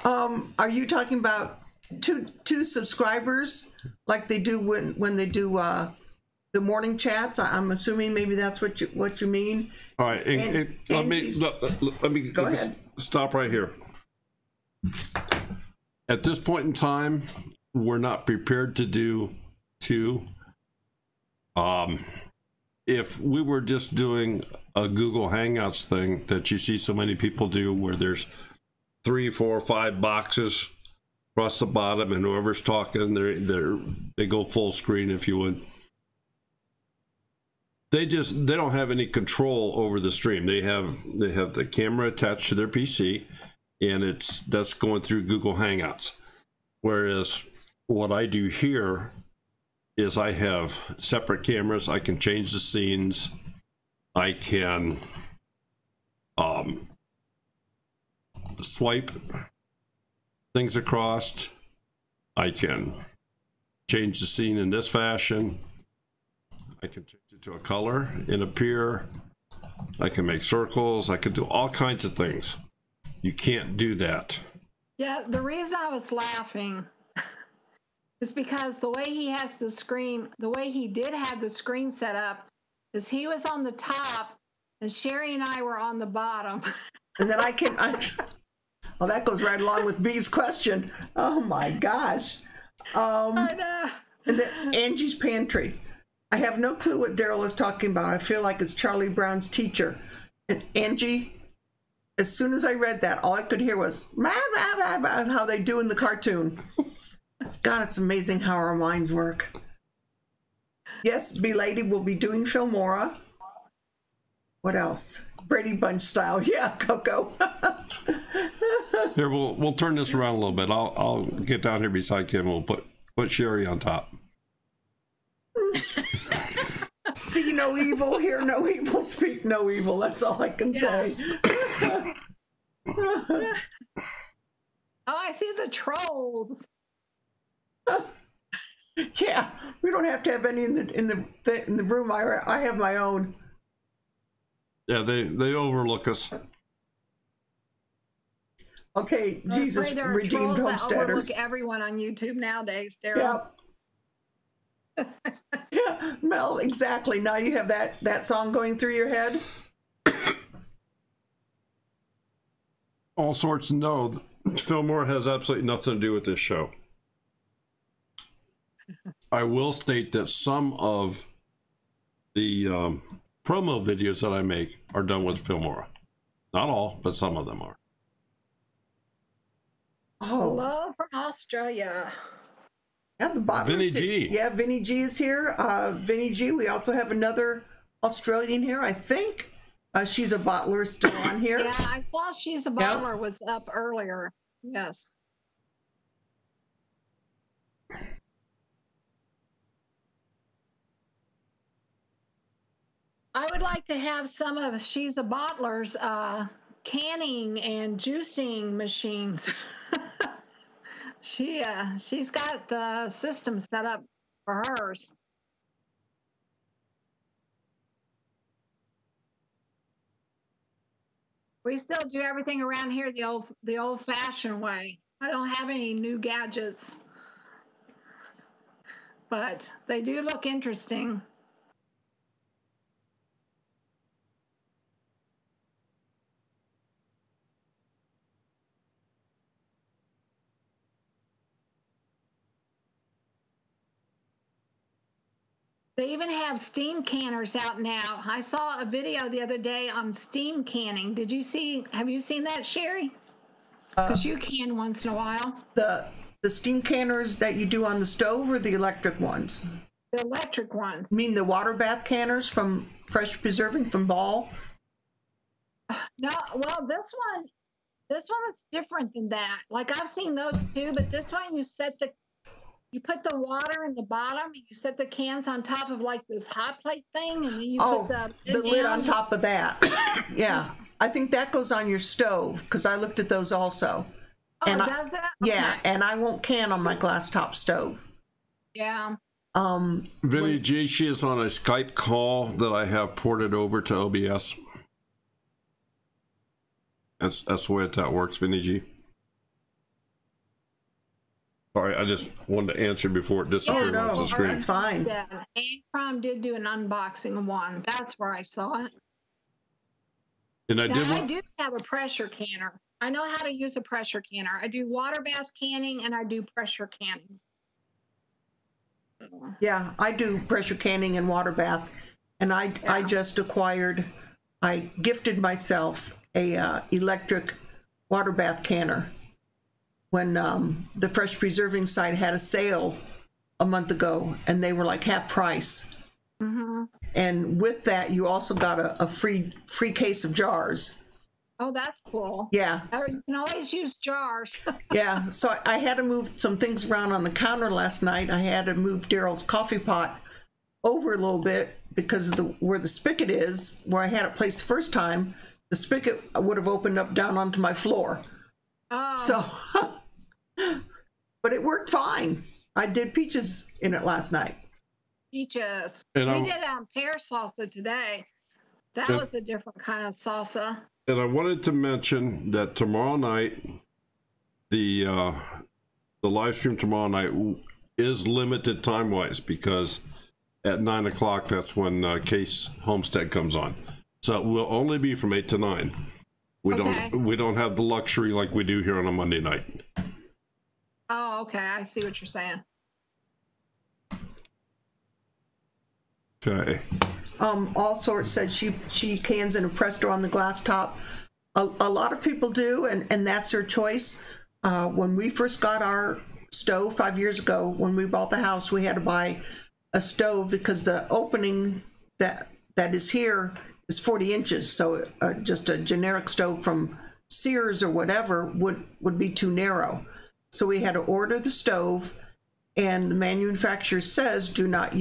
B: Are you talking about two subscribers like they do when they do the morning chats? I'm assuming maybe that's what you mean.
A: All right, let me
B: go ahead.
A: Stop right here. At this point in time, we're not prepared to do 2. If we were just doing a Google Hangouts thing that you see so many people do, where there's 3, 4, 5 boxes across the bottom, and whoever's talking, they go full screen, if you would. they don't have any control over the stream. They have the camera attached to their PC, and that's going through Google Hangouts. Whereas what I do here is I have separate cameras. I can change the scenes. I can swipe things across. I can change the scene in this fashion. I can change it to a color and appear. I can make circles. I can do all kinds of things. You can't do that.
C: Yeah, the reason I was laughing is because the way he has the screen, the way he did have the screen set up, is he was on the top and Sherry and I were on the bottom.
B: And then well, that goes right along with B's question. Oh my gosh.
C: I know.
B: And then Angie's Pantry. I have no clue what Daryl is talking about. I feel like it's Charlie Brown's teacher. And Angie, as soon as I read that, all I could hear was how they do in the cartoon. God, it's amazing how our minds work. Yes, B Lady will be doing Filmora. What else? Brady Bunch style. Yeah, Coco.
A: Here, we'll turn this around a little bit. I'll get down here beside Kim. We'll put Sherry on top.
B: See no evil, hear no evil, speak no evil. That's all I can say.
C: Oh, I see the trolls.
B: Yeah, we don't have to have any in the room. I have my own.
A: Yeah, they overlook us.
B: Okay, Jesus redeemed homesteaders.
C: Overlook everyone on YouTube nowadays, Daryl.
B: Yep. Yeah, Mel, exactly. Now you have that song going through your head.
A: All sorts. No, Fillmore has absolutely nothing to do with this show. I will state that some of the promo videos that I make are done with Filmora. Not all, but some of them are.
B: Oh,
C: hello from Australia.
B: Yeah, the bottlers.
A: Vinny G.
B: Yeah, Vinny G is here. Vinny G. We also have another Australian here, I think. She's a bottler still on here.
C: Yeah, I saw She's a Bottler was up earlier. Yes. I would like to have some of She's a Bottler's canning and juicing machines. She's got the system set up for hers. We still do everything around here the old-fashioned way. I don't have any new gadgets, but they do look interesting. They even have steam canners out now. I saw a video the other day on steam canning. Have you seen that, Sherry? Because you can once in a while.
B: The steam canners that you do on the stove or the electric ones?
C: The electric ones.
B: You mean the water bath canners from Fresh Preserving from Ball?
C: No, well, this one is different than that. Like I've seen those too, but this one you put the water in the bottom, and you set the cans on top of like this hot plate thing, and then you put the
B: lid on top of that. Yeah, I think that goes on your stove because I looked at those also.
C: Oh,
B: and
C: does that? Okay.
B: Yeah, and I won't can on my glass top stove.
C: Yeah.
A: Vinny G, she is on a Skype call that I have ported over to OBS. That's the way that works, Vinny G. Sorry, I just wanted to answer before it disappeared off the screen.
B: That's fine.
C: Prom did do an unboxing of one. That's where I saw it.
A: And I
C: do have a pressure canner. I know how to use a pressure canner. I do water bath canning and I do pressure canning.
B: Yeah, I do pressure canning and water bath. And I gifted myself a electric water bath canner when the Fresh Preserving site had a sale a month ago and they were like half price.
C: Mm-hmm.
B: And with that, you also got a free case of jars.
C: Oh, that's cool.
B: Yeah.
C: You can always use jars.
B: Yeah. So I had to move some things around on the counter last night. I had to move Daryl's coffee pot over a little bit because of where the spigot is, where I had it placed the first time. The spigot would have opened up down onto my floor.
C: Oh.
B: So, but it worked fine. I did peaches in it last night.
C: Peaches.
A: And
C: we did pear salsa today. That was a different kind of salsa.
A: And I wanted to mention that tomorrow night, the live stream tomorrow night is limited time-wise, because at 9 o'clock, that's when Case Homestead comes on. So it will only be from 8 to 9. We don't have the luxury like we do here on a Monday night.
C: Oh, okay. I see what you're saying.
A: Okay.
B: All sorts said she cans in a Presto on the glass top. A lot of people do, and that's their choice. When we first got our stove 5 years ago, when we bought the house, we had to buy a stove because the opening that is here is 40 inches. So just a generic stove from Sears or whatever would be too narrow. So we had to order the stove, and the manufacturer says do not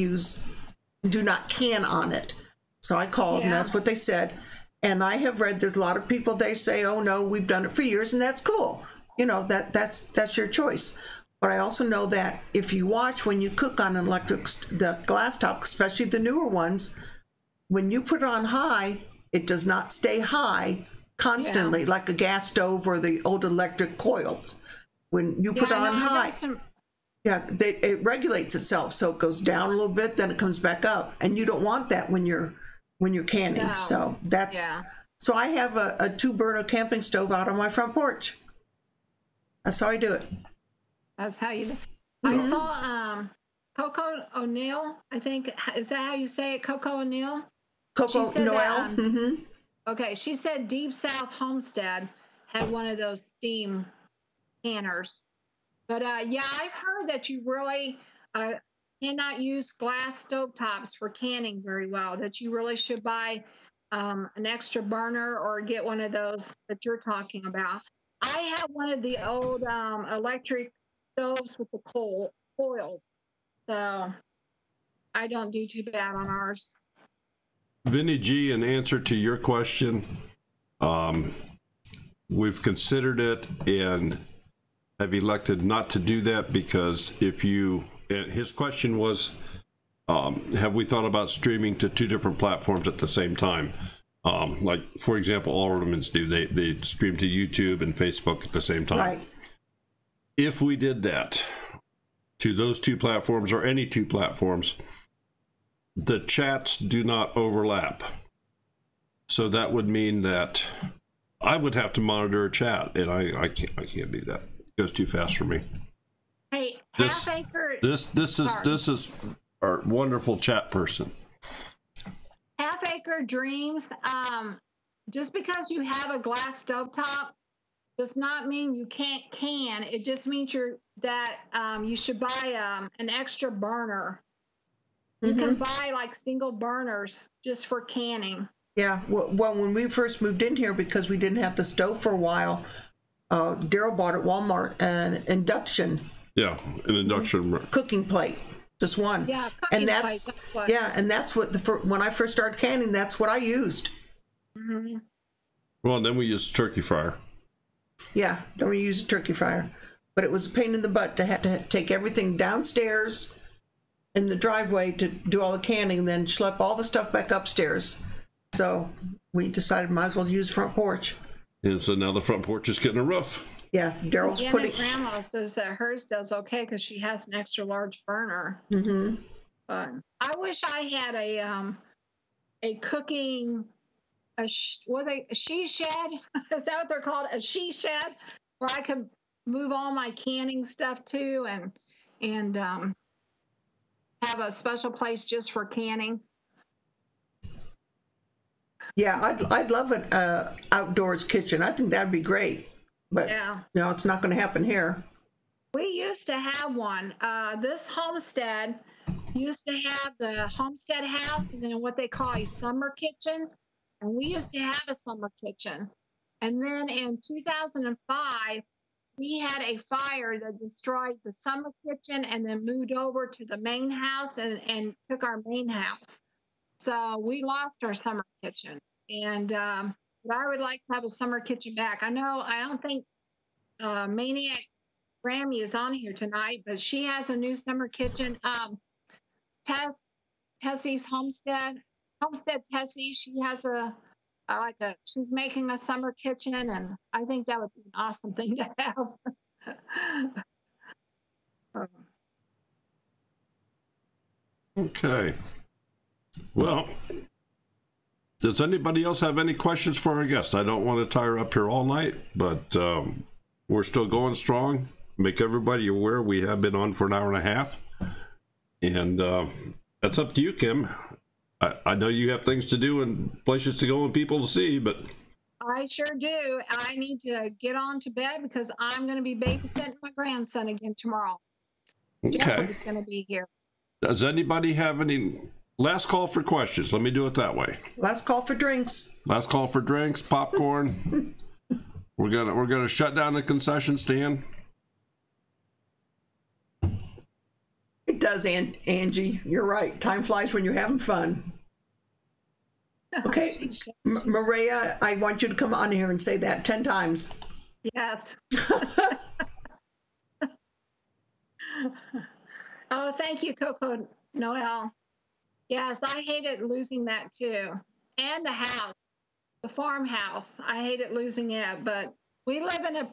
B: can on it. So I called, and that's what they said. And I have read there's a lot of people, they say, oh no, we've done it for years, and that's cool. You know, that's your choice. But I also know that if you watch when you cook on an the glass top, especially the newer ones, when you put it on high, it does not stay high constantly like a gas stove or the old electric coils. When you put it on high, it regulates itself, so it goes down a little bit, then it comes back up, and you don't want that when you're canning. No. So that's so I have a 2-burner camping stove out on my front porch. That's how I do it.
C: That's how you do it. I saw Coco O'Neill, I think, is that how you say it? Coco O'Neill?
B: Coco Noel.
C: Okay, she said Deep South Homestead had one of those steam canners. But yeah, I've heard that you really cannot use glass stovetops for canning very well, that you really should buy an extra burner or get one of those that you're talking about. I have one of the old electric stoves with the coils, so I don't do too bad on ours.
A: Vinny G, in answer to your question, we've considered it and have elected not to do that because his question was, have we thought about streaming to 2 different platforms at the same time? Like, for example, aldermans do. They stream to YouTube and Facebook at the same time.
B: Right.
A: If we did that to those 2 platforms or any 2 platforms, the chats do not overlap. So that would mean that I would have to monitor a chat, and I can't do that. It goes too fast for me.
C: Hey, Half Acre.
A: This is our wonderful chat person.
C: Half Acre Dreams. Just because you have a glass stovetop does not mean you can't can. It just means you should buy an extra burner. You can buy like single burners just for canning.
B: Yeah. Well, when we first moved in here, because we didn't have the stove for a while, Daryl bought at Walmart an induction.
A: Yeah, an induction
B: cooking plate, just one.
C: Yeah,
B: and that's what when I first started canning, that's what I used.
A: Well, then we used turkey fryer.
B: Yeah, then we used a turkey fryer, but it was a pain in the butt to have to take everything downstairs in the driveway to do all the canning, and then schlep all the stuff back upstairs. So we decided might as well use the front porch.
A: And so now the front porch is getting a roof.
B: Yeah, Daryl's putting.
C: Grandma says that hers does okay because she has an extra large burner. But I wish I had a cooking a she shed. Is that what they're called? A she shed, where I could move all my canning stuff to, and have a special place just for canning.
B: Yeah, I'd love an outdoors kitchen. I think that'd be great. But it's not going to happen here.
C: We used to have one. This homestead used to have the homestead house and then what they call a summer kitchen. And we used to have a summer kitchen. And then in 2005, we had a fire that destroyed the summer kitchen and then moved over to the main house and took our main house. So we lost our summer kitchen. And but I would like to have a summer kitchen back. I don't think Maniac Grammy is on here tonight, but she has a new summer kitchen. Tessie's Homestead Tessie, she has she's making a summer kitchen, and I think that would be an awesome thing to have.
A: Okay. Well, does anybody else have any questions for our guest? I don't want to tie her up here all night, but we're still going strong. Make everybody aware we have been on for an hour and a half. And that's up to you, Kim. I know you have things to do and places to go and people to see, but...
C: I sure do. I need to get on to bed because I'm going to be babysitting my grandson again tomorrow.
A: Okay.
C: Jeffrey's going to be here.
A: Does anybody have any... Last call for questions. Let me do it that way.
B: Last call for drinks.
A: Last call for drinks, popcorn. We're gonna shut down the concession stand.
B: It does, Angie. You're right. Time flies when you're having fun. Okay, Maria, I want you to come on here and say that 10 times.
C: Yes. Oh, thank you, Coco Noel. Yes, I hated losing that too. And the house, the farmhouse. I hated losing it, but we live in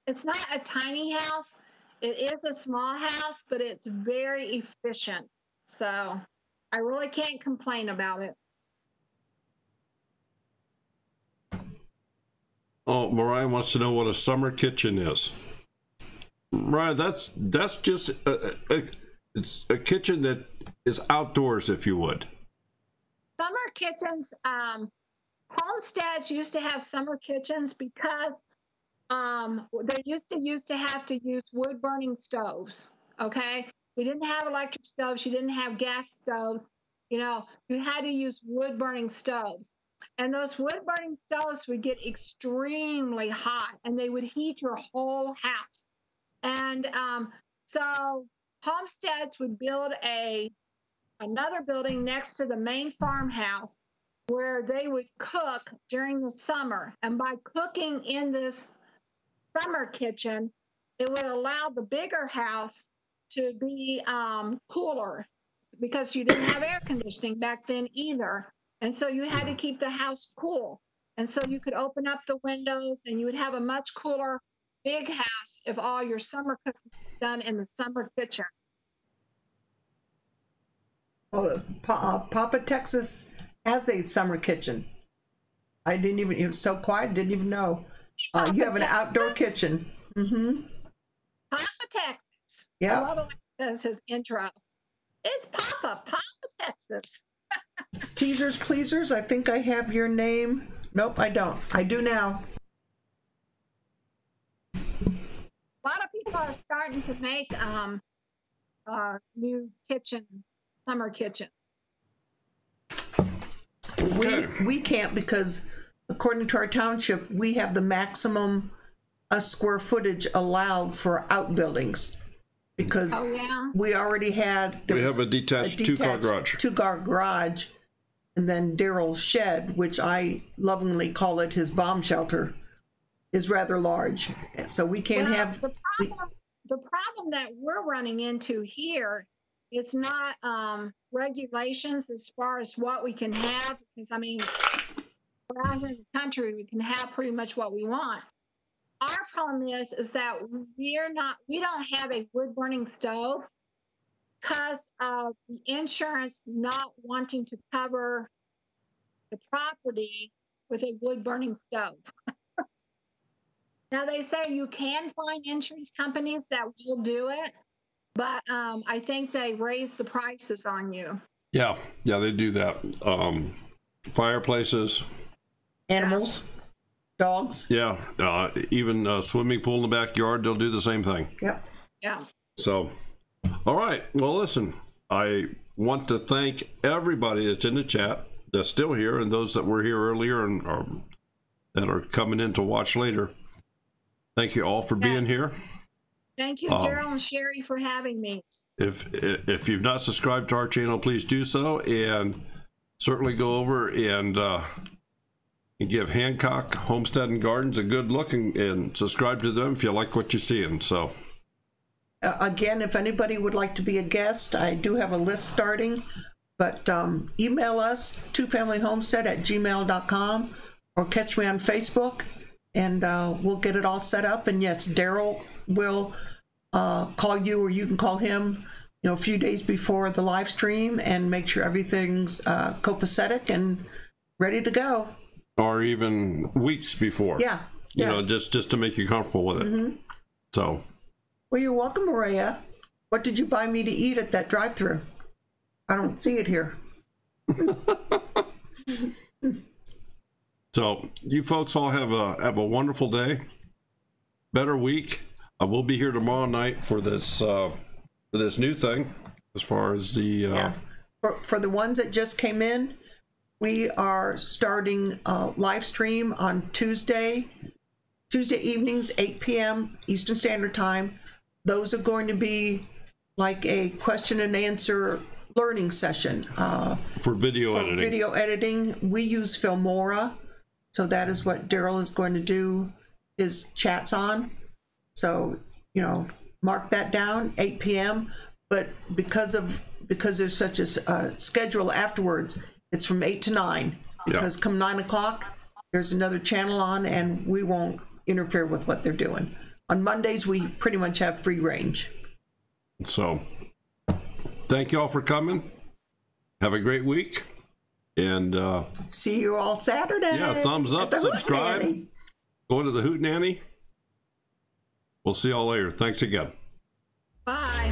C: it's not a tiny house. It is a small house, but it's very efficient. So I really can't complain about it.
A: Oh, Mariah wants to know what a summer kitchen is. Mariah, that's just it's a kitchen that is outdoors, if you would.
C: Summer kitchens, homesteads used to have summer kitchens because they used to have to use wood burning stoves. Okay, we didn't have electric stoves. You didn't have gas stoves. You had to use wood burning stoves. And those wood burning stoves would get extremely hot and they would heat your whole house. And so homesteads would build another building next to the main farmhouse where they would cook during the summer. And by cooking in this summer kitchen, it would allow the bigger house to be cooler because you didn't have air conditioning back then either. And so you had to keep the house cool. And so you could open up the windows and you would have a much cooler big house if all your summer cooking was done in the summer kitchen.
B: Oh, Papa Texas has a summer kitchen. It was so quiet, I didn't even know. You have an outdoor kitchen. Mm-hmm.
C: Papa Texas.
B: Yeah.
C: I love the way it says his intro. It's Papa Texas.
B: Teasers, pleasers, I think I have your name. Nope, I don't. I do now.
C: A lot of people are starting to make new summer kitchens.
B: We can't because according to our township, we have the maximum square footage allowed for outbuildings because we already had.
A: We have a detached two-car garage.
B: Two-car garage, and then Daryl's shed, which I lovingly call it his bomb shelter, is rather large. So we can't have.
C: The problem that we're running into here is not regulations as far as what we can have, because we're out here in the country, we can have pretty much what we want. Our problem is that we don't have a wood burning stove because of the insurance not wanting to cover the property with a wood burning stove. Now they say you can find insurance companies that will do it, but I think they raise the prices on you.
A: Yeah, they do that. Fireplaces.
B: Animals. Dogs.
A: Yeah, even a swimming pool in the backyard, they'll do the same thing.
B: Yep.
C: Yeah.
A: So, all right. Well, listen, I want to thank everybody that's in the chat, that's still here, and those that were here earlier and that are coming in to watch later. Thank you all for being here.
C: Thank you, Daryl and Sherry, for having me.
A: If you've not subscribed to our channel, please do so, and certainly go over and give Hancock Homestead and Gardens a good look and subscribe to them if you like what you're seeing. So
B: again, if anybody would like to be a guest, I do have a list starting, but email us twofamilyhomestead@gmail.com or catch me on Facebook, and we'll get it all set up. And yes, Daryl will call you, or you can call him, a few days before the live stream and make sure everything's copacetic and ready to go.
A: Or even weeks before.
B: Yeah.
A: You know, just to make you comfortable with it. So.
B: Well, you're welcome, Maria. What did you buy me to eat at that drive-thru? I don't see it here.
A: So you folks all have a wonderful day, better week. I will be here tomorrow night for this new thing, as far as the
B: for the ones that just came in. We are starting a live stream on Tuesday evenings, 8 p.m. Eastern Standard Time. Those are going to be like a question and answer learning session.
A: For video editing.
B: We use Filmora, so that is what Daryl is going to do his chats on. So, mark that down, 8 p.m. But because there's such a schedule afterwards, it's from 8 to 9. Because come 9 o'clock, there's another channel on, and we won't interfere with what they're doing. On Mondays, we pretty much have free range.
A: So, thank you all for coming. Have a great week. And
B: see you all Saturday.
A: Yeah, thumbs up, subscribe. Go into the Hootenanny. We'll see y'all later. Thanks again.
C: Bye.